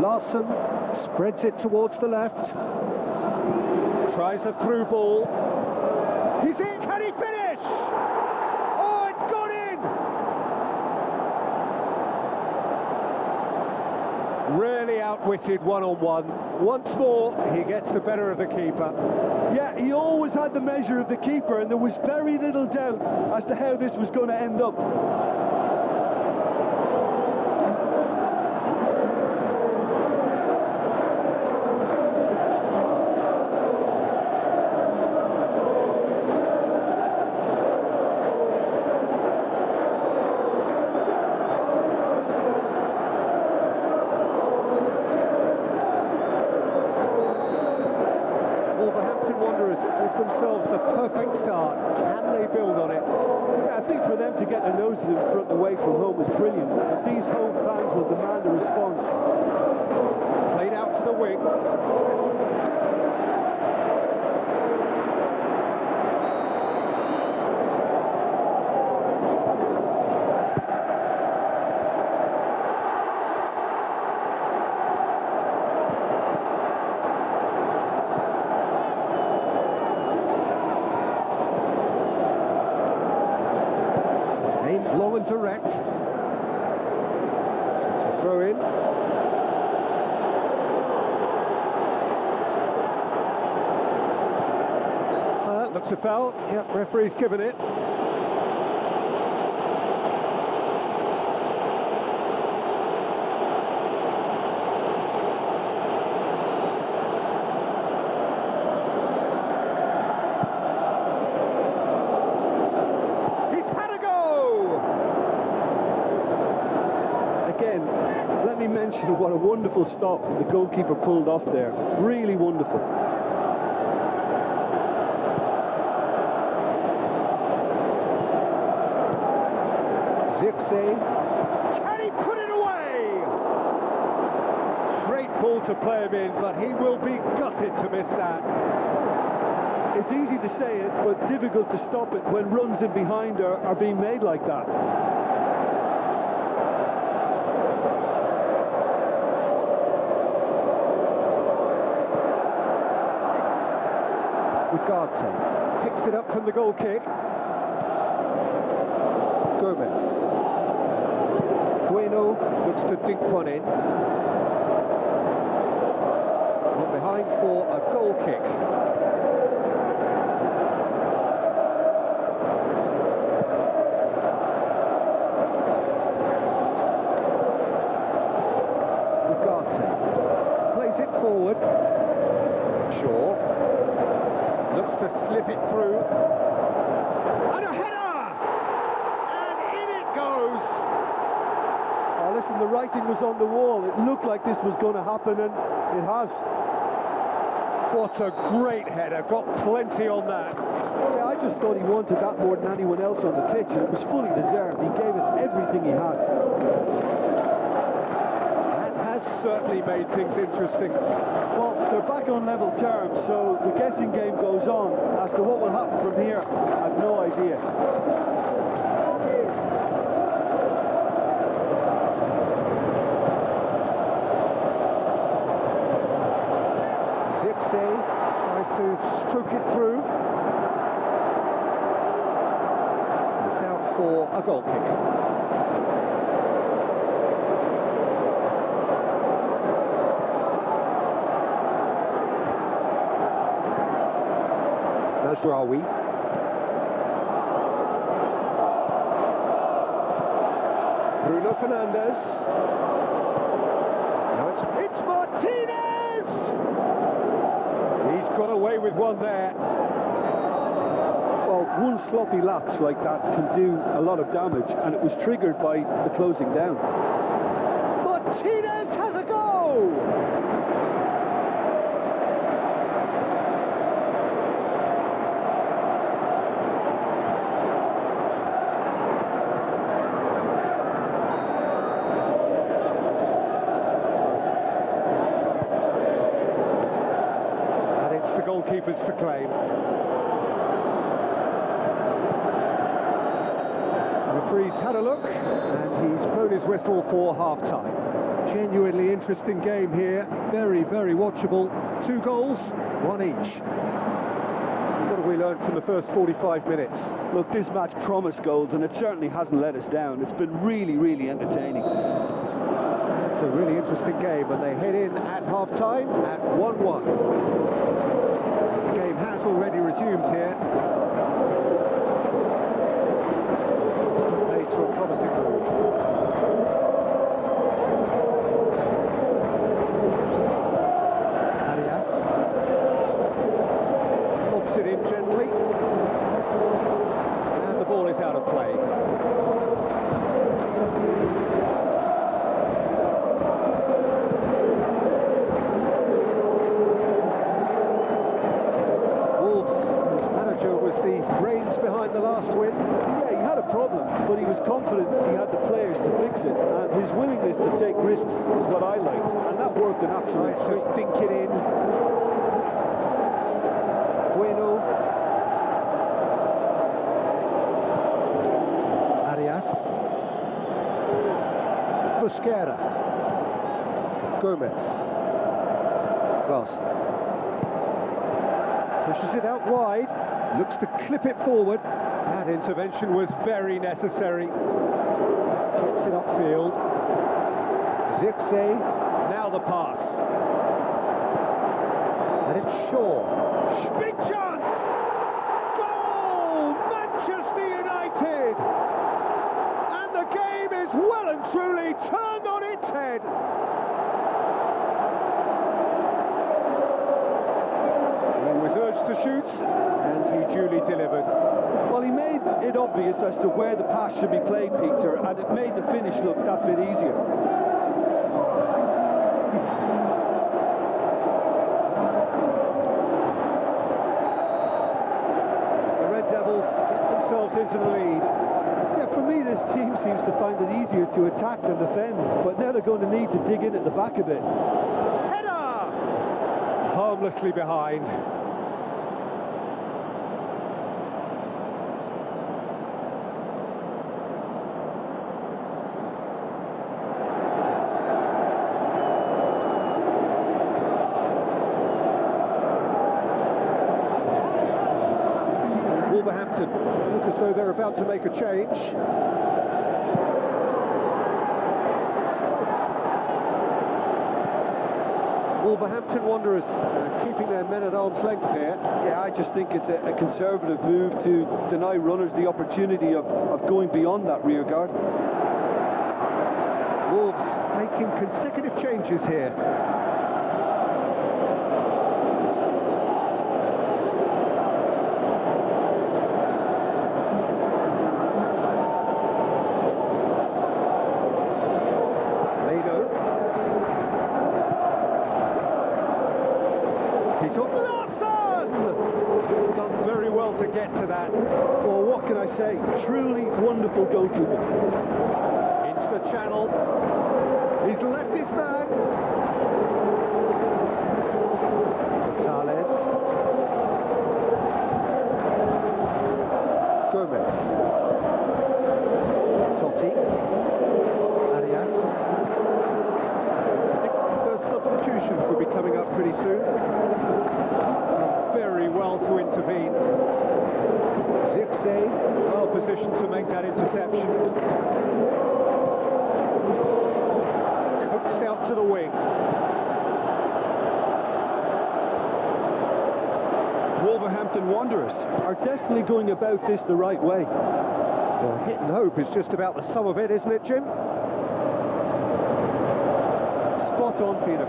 Larsson spreads it towards the left. Tries a through ball. He's in. Can he finish? Oh, it's gone in. Really outwitted one-on-one. Once more, he gets the better of the keeper. Yeah, he always had the measure of the keeper, and there was very little doubt as to how this was going to end up. Wanderers give themselves the perfect start. Can they build on it? Yeah, I think for them to get their noses in front away from home is brilliant. But these home fans will demand a response. Played out to the wing. Long and direct. It's a throw in. Looks a foul. Yep, referee's given it. Again, let me mention what a wonderful stop the goalkeeper pulled off there. Really wonderful. Zirkzee. Can he put it away? Great ball to play him in, but he will be gutted to miss that. It's easy to say it, but difficult to stop it when runs in behind are being made like that. Ugarte picks it up from the goal kick. Gomez. Bueno looks to dink one in. Not behind for a goal kick. Ugarte plays it forward. Shaw looks to slip it through. And a header! And in it goes! Oh, listen, the writing was on the wall. It looked like this was going to happen, and it has. What a great header. Got plenty on that. Yeah, I just thought he wanted that more than anyone else on the pitch, and it was fully deserved. He gave it everything he had. That has certainly made things interesting. Well, they're back on level terms, so the guessing game goes on. As to what will happen from here, I have no idea. Zirkzee tries to stroke it through. It's out for a goal kick. Mazraoui. Bruno Fernandes. Now it's Martinez! He's got away with one there. Well, one sloppy lapse like that can do a lot of damage, and it was triggered by the closing down. Martinez has a go! The goalkeepers to claim. The referee's had a look and he's blown his whistle for half-time. Genuinely interesting game here, very, very watchable. 2 goals, 1 each. What have we learned from the first 45 minutes? Look, this match promised goals and it certainly hasn't let us down. It's been really, really entertaining. It's a really interesting game and they head in at half-time at 1-1. The game has already resumed here. It's been played to a promising move. Arias lobs it in gently and the ball is out of play. Was the brains behind the last win. Yeah, he had a problem, but he was confident he had the players to fix it, and his willingness to take risks is what I liked, and that worked an absolute treat. To dink it in. Bueno. Arias. Mosquera. Gomez. Larson. Pushes it out wide. Looks to clip it forward. That intervention was very necessary. Gets it upfield. Zirkzee. Now the pass. And it's Shaw. Big chance! Goal! Manchester United! And the game is well and truly turned on its head. He was urged to shoot, and he duly delivered. Well, he made it obvious as to where the pass should be played, Peter, and it made the finish look that bit easier. The Red Devils get themselves into the lead. Yeah, for me, this team seems to find it easier to attack than defend, but now they're going to need to dig in at the back a bit. Header! Harmlessly behind. Wolverhampton look as though they're about to make a change. Wolverhampton Wanderers keeping their men at arm's length here. Yeah, I just think it's a conservative move to deny runners the opportunity of going beyond that rear guard. Wolves making consecutive changes here. Larson! He's done very well to get to that. Well, what can I say? Truly wonderful goalkeeping. Into the channel. He's left his man. Gonzalez. Gomez. Totti. Arias. I think the substitutions will be coming up pretty soon. Quick save, well positioned to make that interception. Coaxed out to the wing. Wolverhampton Wanderers are definitely going about this the right way. Well, hit and hope is just about the sum of it, isn't it, Jim? Spot on, Peter.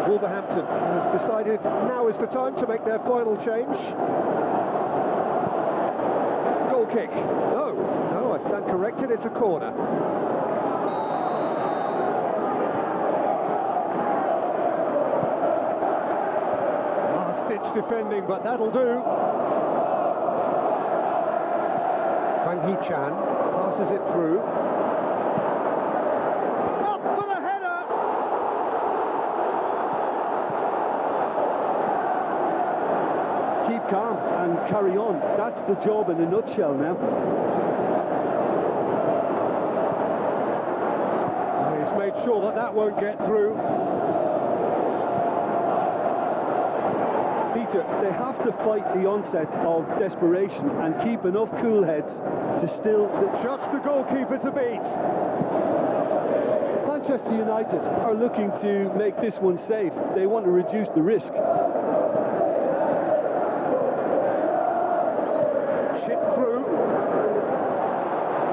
Wolverhampton have decided now is the time to make their final change. Goal kick. No, I stand corrected, it's a corner. Last-ditch defending, but that'll do. Hwang Hee-chan passes it through. Up for the header! Keep calm and carry on. That's the job in a nutshell now. He's made sure that that won't get through. Peter, they have to fight the onset of desperation and keep enough cool heads to still... Just the goalkeeper to beat. Manchester United are looking to make this one safe. They want to reduce the risk. Chip through.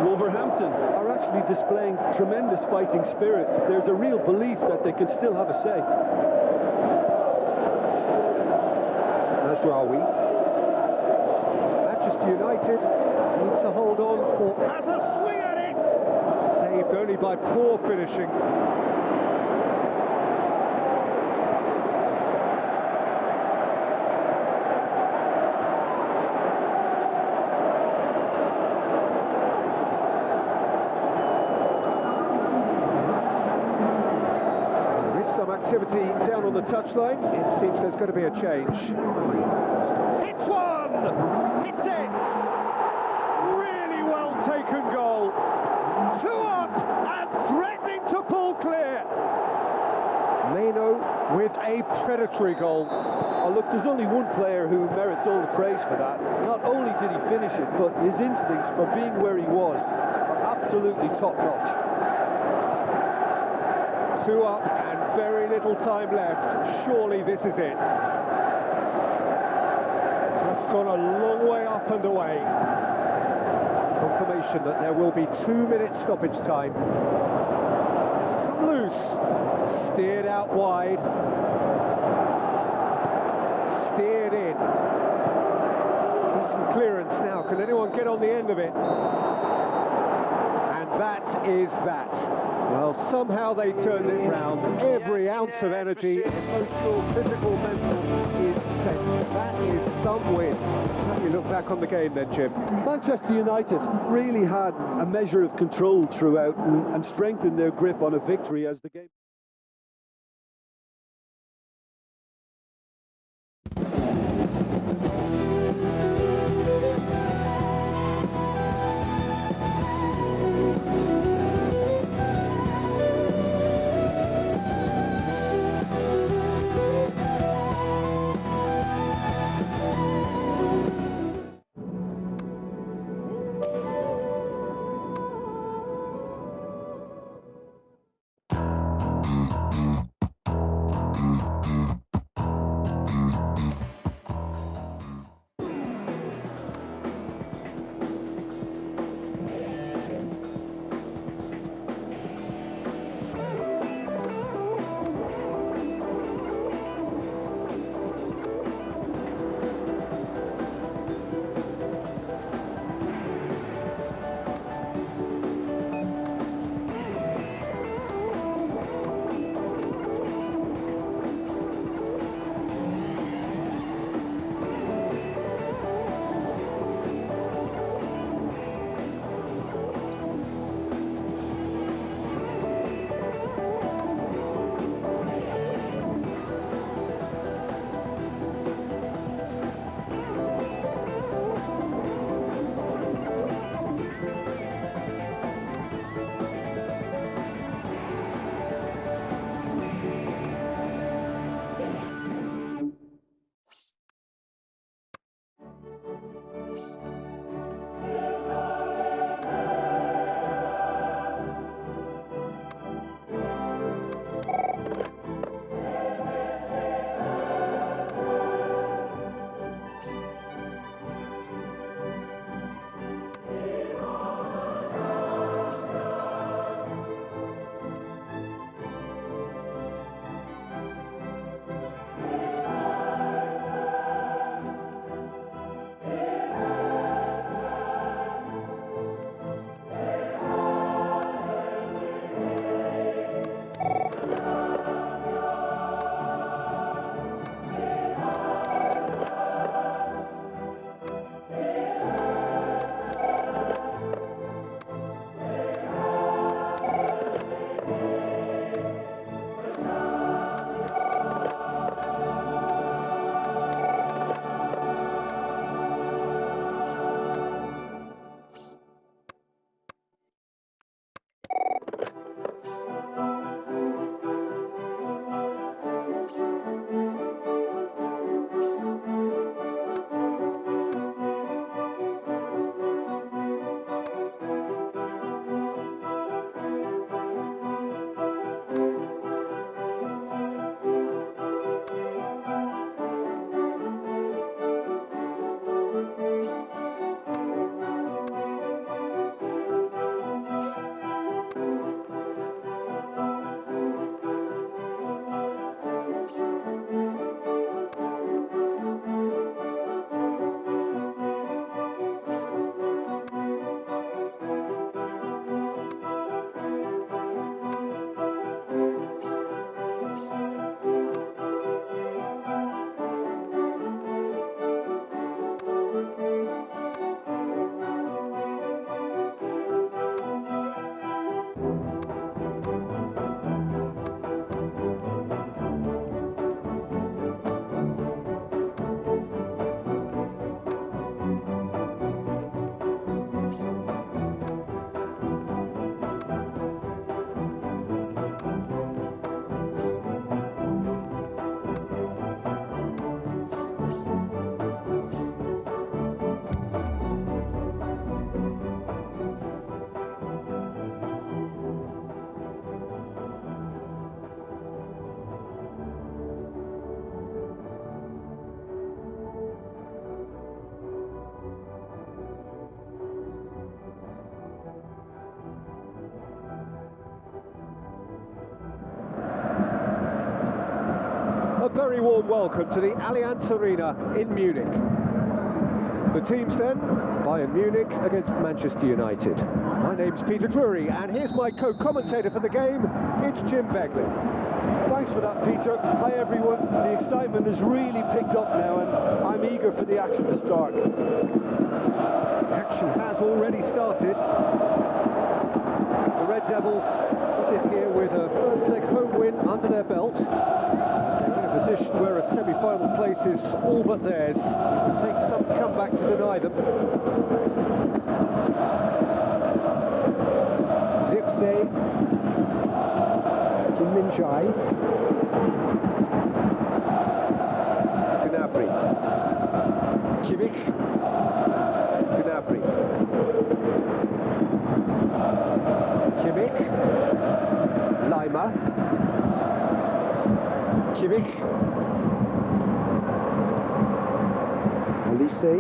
Wolverhampton are actually displaying tremendous fighting spirit. There's a real belief that they can still have a say. Mazraoui. Manchester United need to hold on for... Has a swing at it! Saved only by poor finishing. Some activity down on the touchline. It seems there's going to be a change. Hits one! Hits it! Really well taken goal. 2 up and threatening to pull clear. Meno with a predatory goal. Oh, look, there's only one player who merits all the praise for that. Not only did he finish it, but his instincts for being where he was are absolutely top-notch. 2 up and very little time left. Surely this is it. That's gone a long way up and away. Confirmation that there will be 2 minutes stoppage time. It's come loose. Steered out wide. Steered in. Decent clearance now. Can anyone get on the end of it? And that is that. Well, somehow they turned it round. Every ounce of energy, emotional, physical, mental, is spent. That is some win. How do you look back on the game then, Jim? Manchester United really had a measure of control throughout and strengthened their grip on a victory as the game... A very warm welcome to the Allianz Arena in Munich. The teams then, Bayern Munich against Manchester United. My name's Peter Drury, and here's my co-commentator for the game, it's Jim Beglin. Thanks for that, Peter. Hi everyone. The excitement has really picked up now and I'm eager for the action to start. The action has already started. The Red Devils sit here with a first leg home win under their belt. They're in a position where a semi-final place is all but theirs. It will take some comeback to deny them. Zirkzee, Kim Min-jae, Gnabry, Kimmich, Gnabry, Kimmich, Laimer, Kimmich, Olise,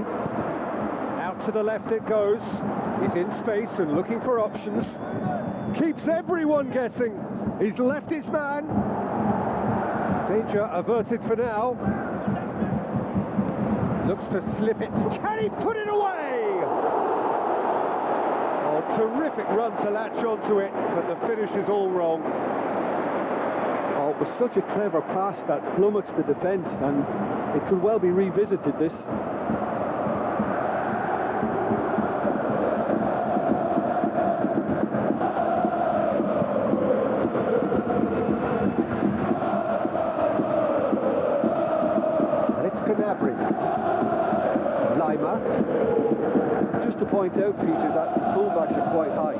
out to the left it goes. He's in space and looking for options. Keeps everyone guessing. He's left his man. Danger averted for now. Looks to slip it. Can he put it away? Oh, terrific run to latch onto it, but the finish is all wrong. Oh, it was such a clever pass that flummoxed the defence, and it could well be revisited, this. Gnabry, Laimer. Just to point out, Peter, that the fullbacks are quite high.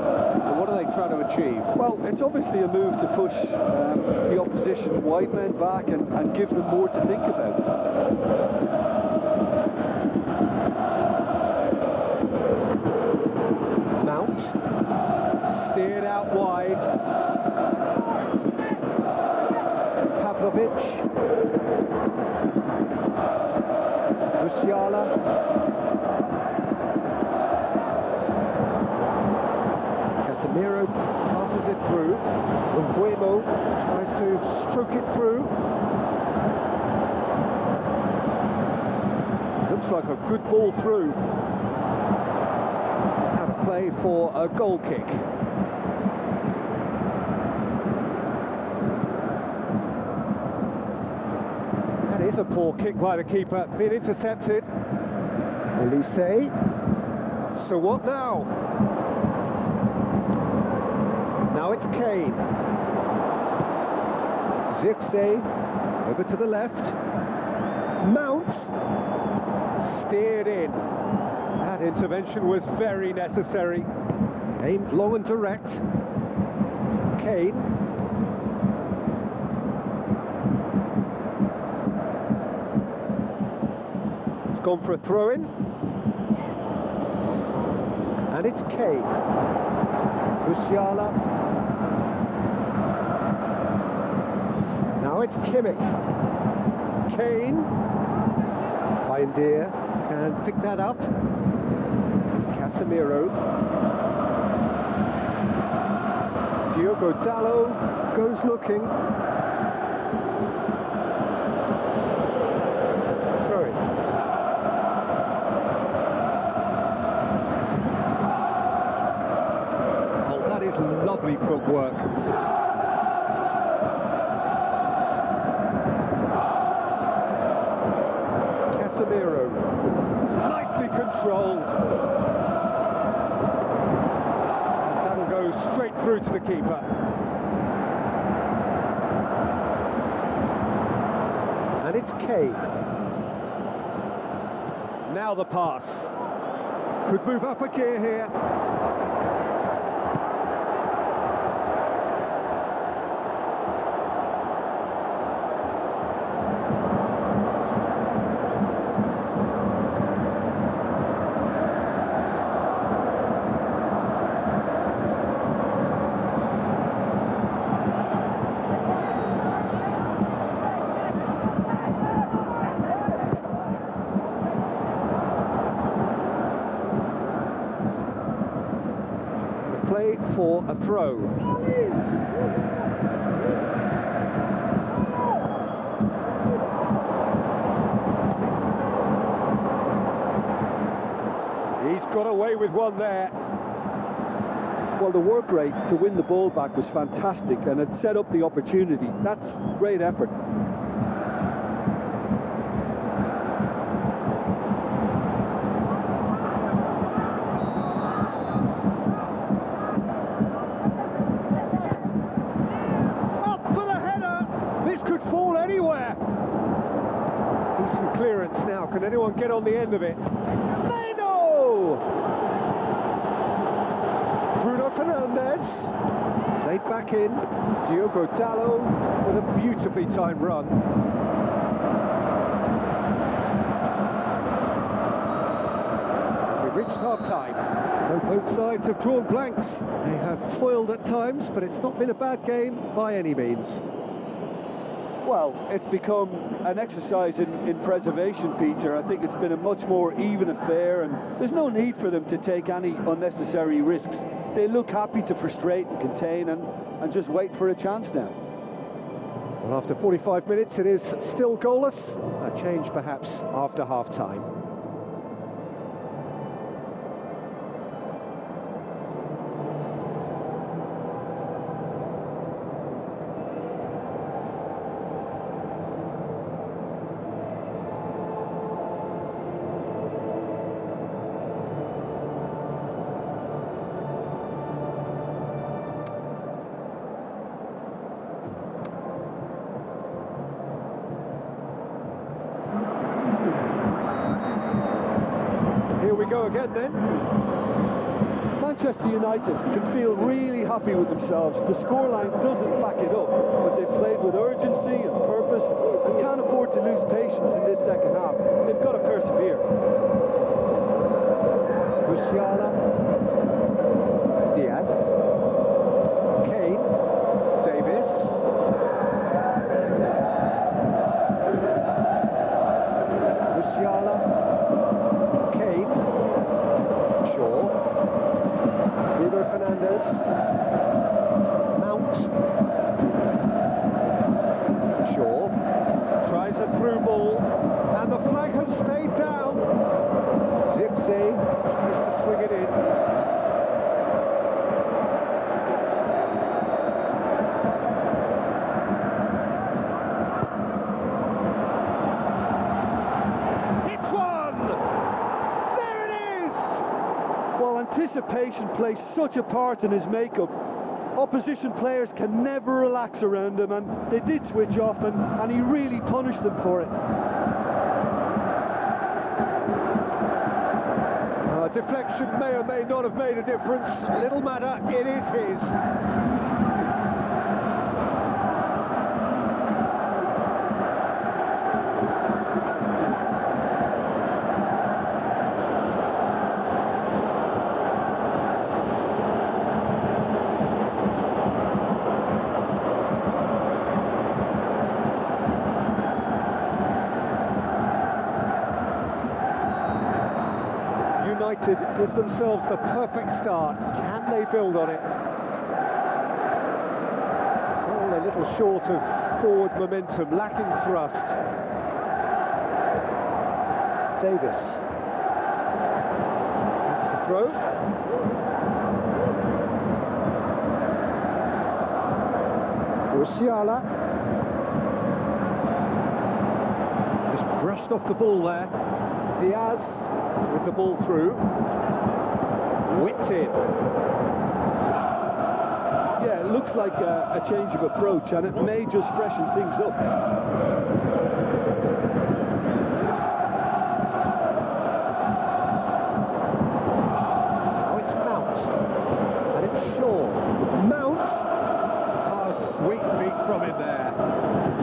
And what are they trying to achieve? Well, it's obviously a move to push the opposition wide men back and give them more to think about. Mount, steered out wide. Pavlovic. Musiala. Casemiro passes it through. Mbeumo tries to stroke it through. Looks like a good ball through. Out of play for a goal kick. That is a poor kick by the keeper, been intercepted. Olise. So what now? Now it's Kane. Zirkzee over to the left. Mount steered in. That intervention was very necessary. Aimed long and direct. Kane. It's gone for a throw-in. And it's Kane. Musiala. Now it's Kimmich. Kane. Bayindir can pick that up. Casemiro. Diogo Dalot goes looking. Throw it. Oh, that is lovely footwork. Casemiro, nicely controlled. And that'll go straight through to the keeper. And it's Kane. Now the pass. Could move up a gear here. Play for a throw. away with one there. Well, the work rate to win the ball back was fantastic, and it set up the opportunity. That's great effort. Up for the header! This could fall anywhere. Decent clearance now. Can anyone get on the end of it? Meno! Bruno Fernandes, played back in. Diogo Dalot with a beautifully timed run. And we've reached half-time. So both sides have drawn blanks. They have toiled at times, but it's not been a bad game by any means. Well, it's become an exercise in preservation, Peter. I think it's been a much more even affair, and there's no need for them to take any unnecessary risks. They look happy to frustrate and contain and just wait for a chance now. Well, after 45 minutes, it is still goalless. A change perhaps after half-time. Here we go again then. Manchester United can feel really happy with themselves. The scoreline doesn't back it up, but they've played with urgency and purpose and can't afford to lose patience in this second half. They've got to persevere. Musiala, Diaz, Kane, Davis, Musiala, Kane, Shaw, Bruno Fernandes, Mount, Shaw, tries a through ball, and the flag has stayed down. Zirkzee tries to swing it in. Hits one! There it is! Well, anticipation plays such a part in his makeup. Opposition players can never relax around him, and they did switch off, and he really punished them for it. Deflection may or may not have made a difference. Little matter, it is his. United give themselves the perfect start. Can they build on it? It's all a little short of forward momentum, lacking thrust. Davis. That's the throw. Musiala. Just brushed off the ball there. Diaz with the ball through. Whipped in. Yeah, it looks like a change of approach, and it may just freshen things up. Now it's Mount. And it's Shaw. Mount! Oh, sweet feet from him there.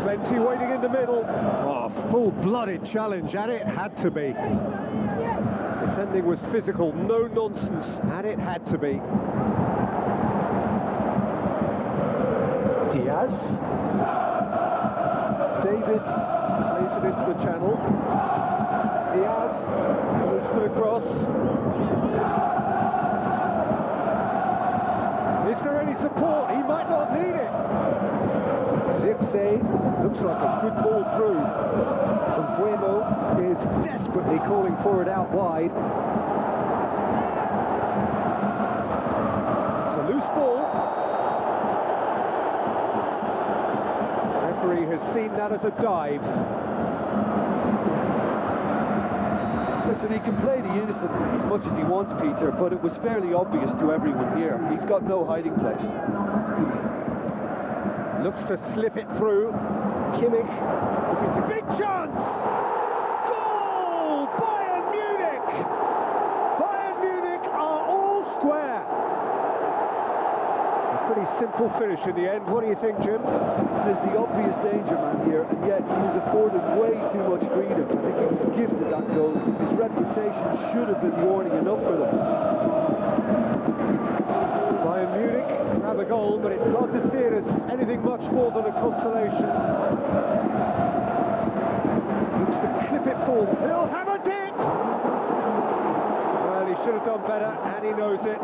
Plenty waiting in the middle. Oh, full-blooded challenge, and it had to be. Defending was physical, no nonsense, and it had to be. Diaz. Davis plays it into the channel. Diaz goes for the cross. Is there any support? He might not need it. Zirkzee looks like a good ball through. And Bueno is desperately calling for it out wide. It's a loose ball. Referee has seen that as a dive. Listen, he can play the innocent as much as he wants, Peter, but it was fairly obvious to everyone here. He's got no hiding place. Looks to slip it through. Kimmich looking to big chance. Goal! Bayern Munich! Bayern Munich are all square. A pretty simple finish in the end. What do you think, Jim? There's the obvious danger man here, and yet he was afforded way too much freedom. I think he was gifted that goal. His reputation should have been warning enough for them. Bayern Munich grab a goal, but it's hard to see it as anything much more than a consolation. Looks to clip it full. He'll have a dip! Well, he should have done better, and he knows it.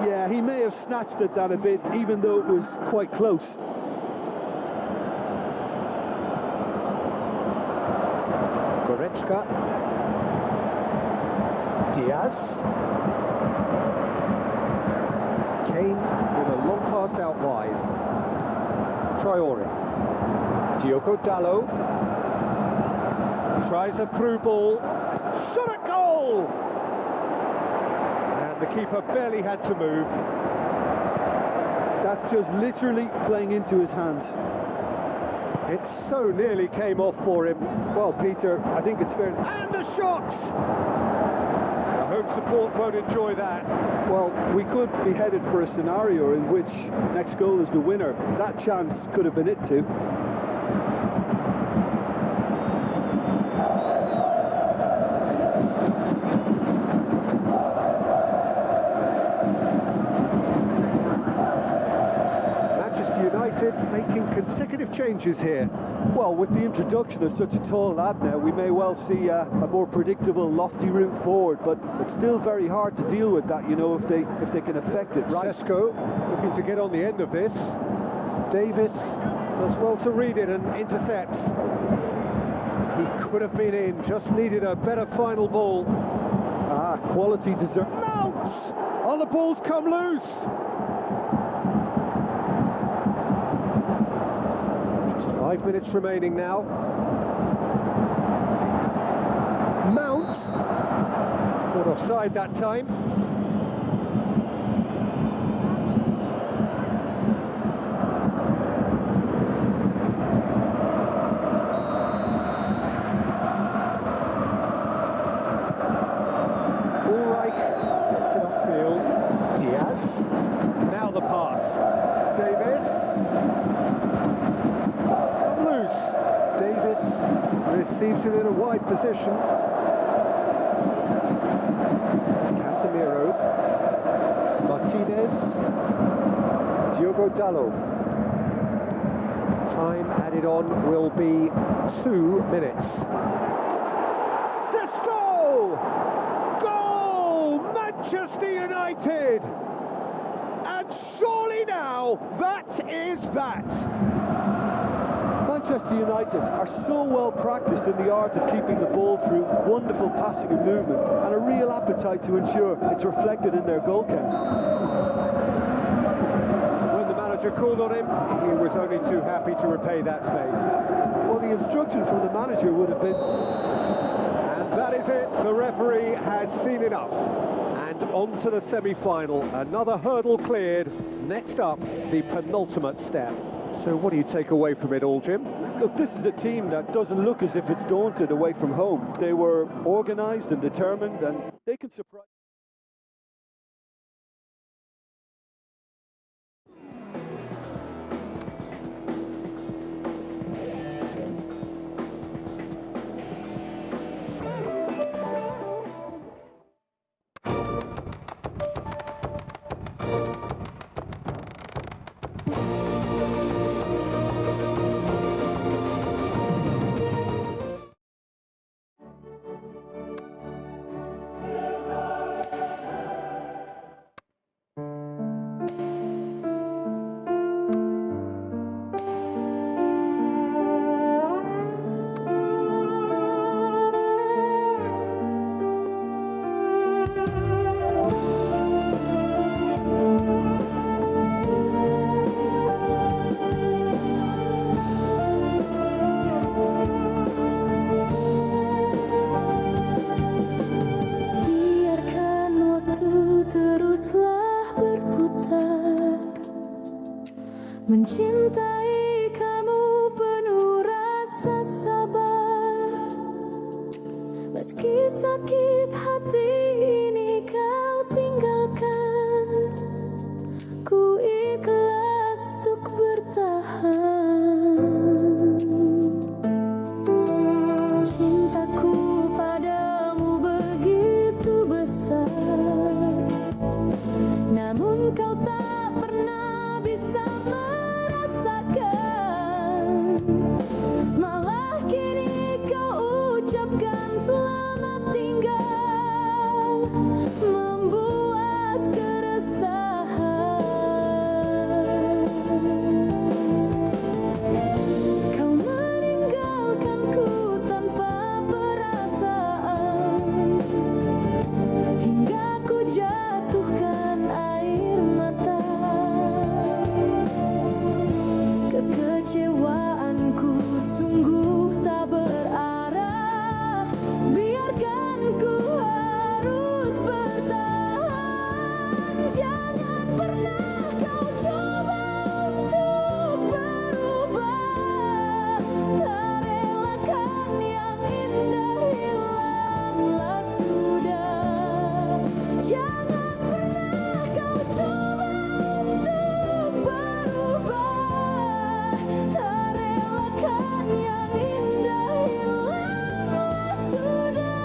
Yeah, he may have snatched at that a bit, even though it was quite close. Goretzka. Diaz. Kane with a long pass out wide. Traore. Diogo Dalot. Tries a through ball. Shot at goal! And the keeper barely had to move. That's just literally playing into his hands. It so nearly came off for him. Well, Peter, I think it's fair. And the shot! The home support won't enjoy that. Well, we could be headed for a scenario in which next goal is the winner. That chance could have been it too. Manchester United making consecutive changes here. Well, with the introduction of such a tall lad now, we may well see a more predictable, lofty route forward, but it's still very hard to deal with that, you know, if they can affect it right. Sesko looking to get on the end of this. Davis does well to read it and intercepts. He could have been in, just needed a better final ball. Ah, quality deserve. Mount! Oh, the ball's come loose! Just 5 minutes remaining now. Mount! Caught offside that time. Ulreich gets it upfield. Diaz. Now the pass. Davis. It's come loose. Davis receives it in a wide position. Casemiro. Martinez. Diogo Dalot. Time added on will be 2 minutes. Sesko! Goal! Manchester United! And surely now, that is that! Manchester United are so well practiced in the art of keeping the ball through wonderful passing and movement, and a real appetite to ensure it's reflected in their goal count. When the manager called on him, he was only too happy to repay that fate. Well, the instruction from the manager would have been... And that is it. The referee has seen enough. And on to the semi-final. Another hurdle cleared. Next up, the penultimate step. So what do you take away from it all, Jim? Look, this is a team that doesn't look as if it's daunted away from home. They were organised and determined, and they can surprise... sakit hati ini kau tinggalkan, ku ikhlas untuk bertahan. Cintaku padamu begitu besar, namun kau tak pernah bisa merasakan. Malah kini kau ucapkan selamat tinggal, membuat keresahan. Kau meninggalkanku tanpa perasaan, hingga ku jatuhkan air mata. Kekecewaanku sungguh tak berarah, biarkan ku harus bertahan. Jangan pernah kau coba untuk berubah, tak relakan yang indah hilanglah sudah. Jangan pernah kau coba untuk berubah, tak relakan yang indah hilanglah sudah.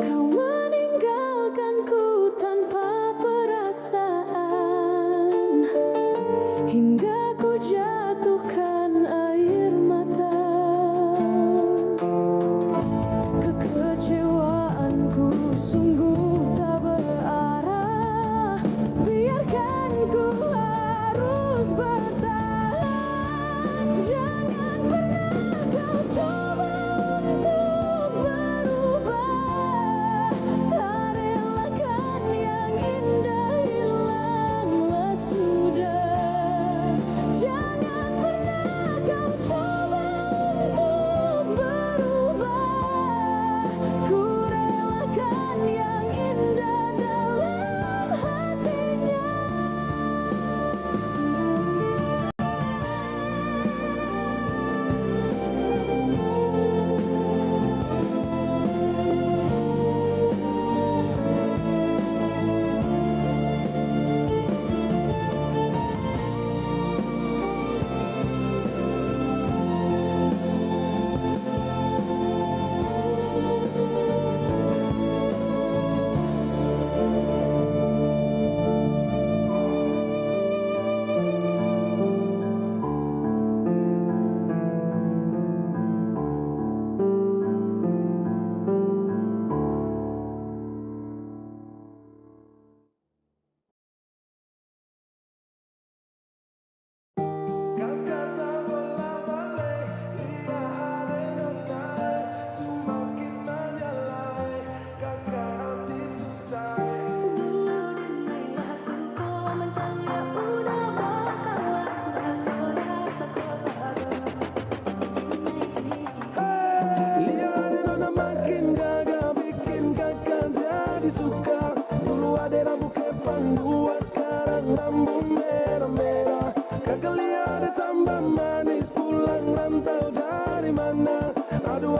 Kau meninggalkanku tanpa perasaan, hingga ku jatuhkan air mata. Kekecewaanku sungguh tak berarah, biarkan ku harus bertahan. Jangan pernah kau coba untuk berubah, tak relakan yang indah hilanglah sudah. Jangan pernah kau coba untuk berubah, ku relakan yang indah dalam hatinya.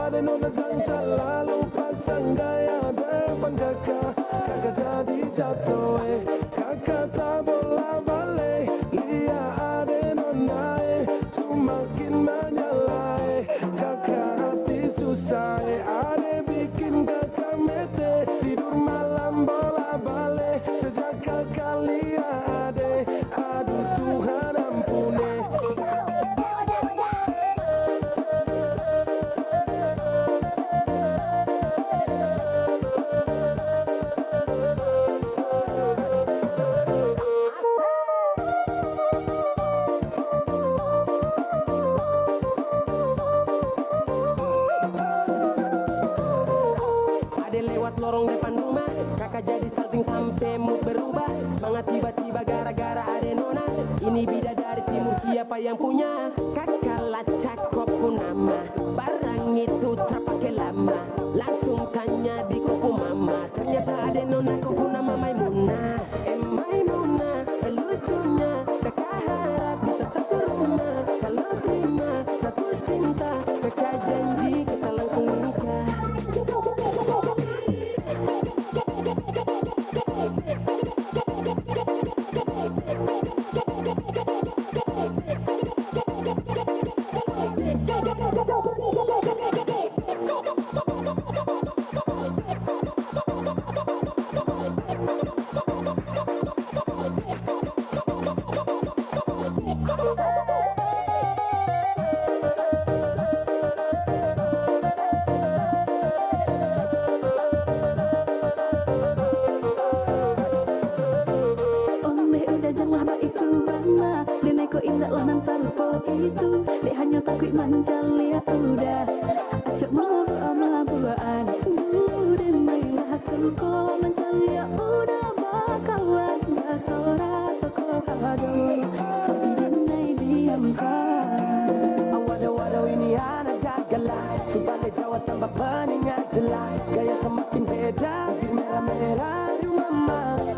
Ada nona jangka lalu pasang gaya depan kakak, kakak jadi jatuh kakak tak bola balik. Lihat ada nona semakin menyala kakak hati susah ada bikin kakak mete tidur malam bola balik. Sejak kakak lihat aduh Tuhan ampuni. siapa yang punya. Kakala cakep pun nama, barang itu terpakai lama. Langsung tanya di kuku mama, ternyata ada nona kuku nama Maimunah. Maimunah, lucunya kakak harap bisa satu rumah. Kalau terima satu cinta, kakak janji kita langsung nikah. Itu dek hanya takut manjalia udah acok mabuan udah mailah suko manjalia udah bakalan basora toko hado tidak naik diamkan Waduh ini anak gagalah, sebalik Jawa tambah peningat jelas. Gaya semakin beda, bibir merah-merah. Aduh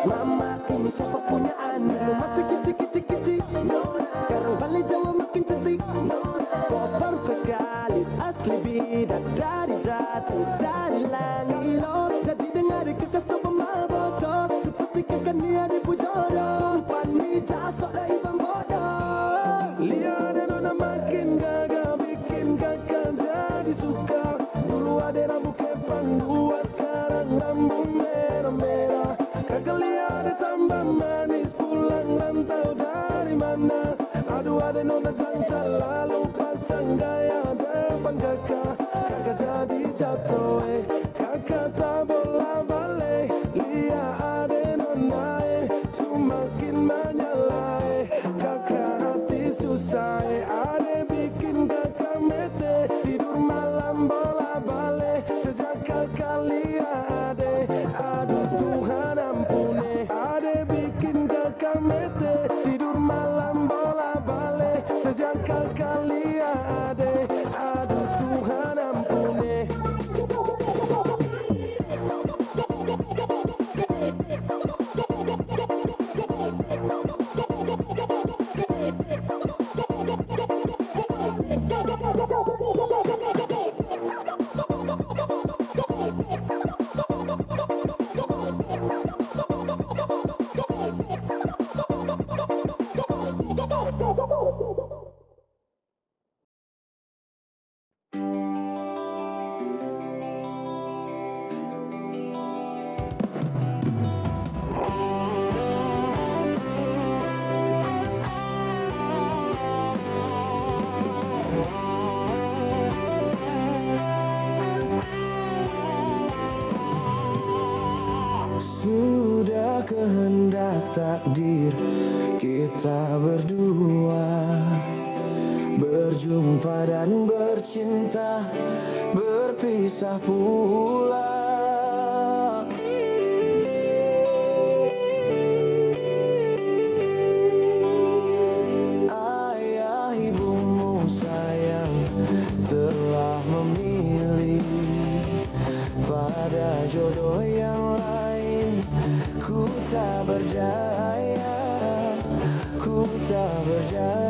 mama ini siapa punya anak? Masih kicik-kicik sekarang balik Jawa makin cantik. Kau perfect sekali, asli bidadari jatuh dari langit. Jadi dengar kekas tu pemabok, seperti kakak dia dipujodoh. Sumpah ni jasok dah ibang bodoh. Lihat nona makin gagal, bikin kakak jadi suka. Dulu ada rambut kepang dua, sekarang rambut merah-merah. Kakak lihat ada tambah manis, pulang rantau dari mana? Aduh ada nona jantan, lalu pasang gaya depan kakak. Kakak jadi jatuh, kakak tak bola balik. Lihat ada nona, semakin menyala. Kakak hati susah, ada bikin kakak mete. Tidur malam bola balik, sejak kakak lihat ada. Aduh Tuhan ampuni, ada bikin kakak mete. Tidur malam bola balik, sejak kakak lihat ada. Aduh Tuhan ampuni. Sudah kehendak takdir kita berdua berjumpa dan bercinta, berpisah pula. Ayah ibumu sayang telah memilih pada jodoh yang lain. Ku tak berdaya, ku tak berdaya.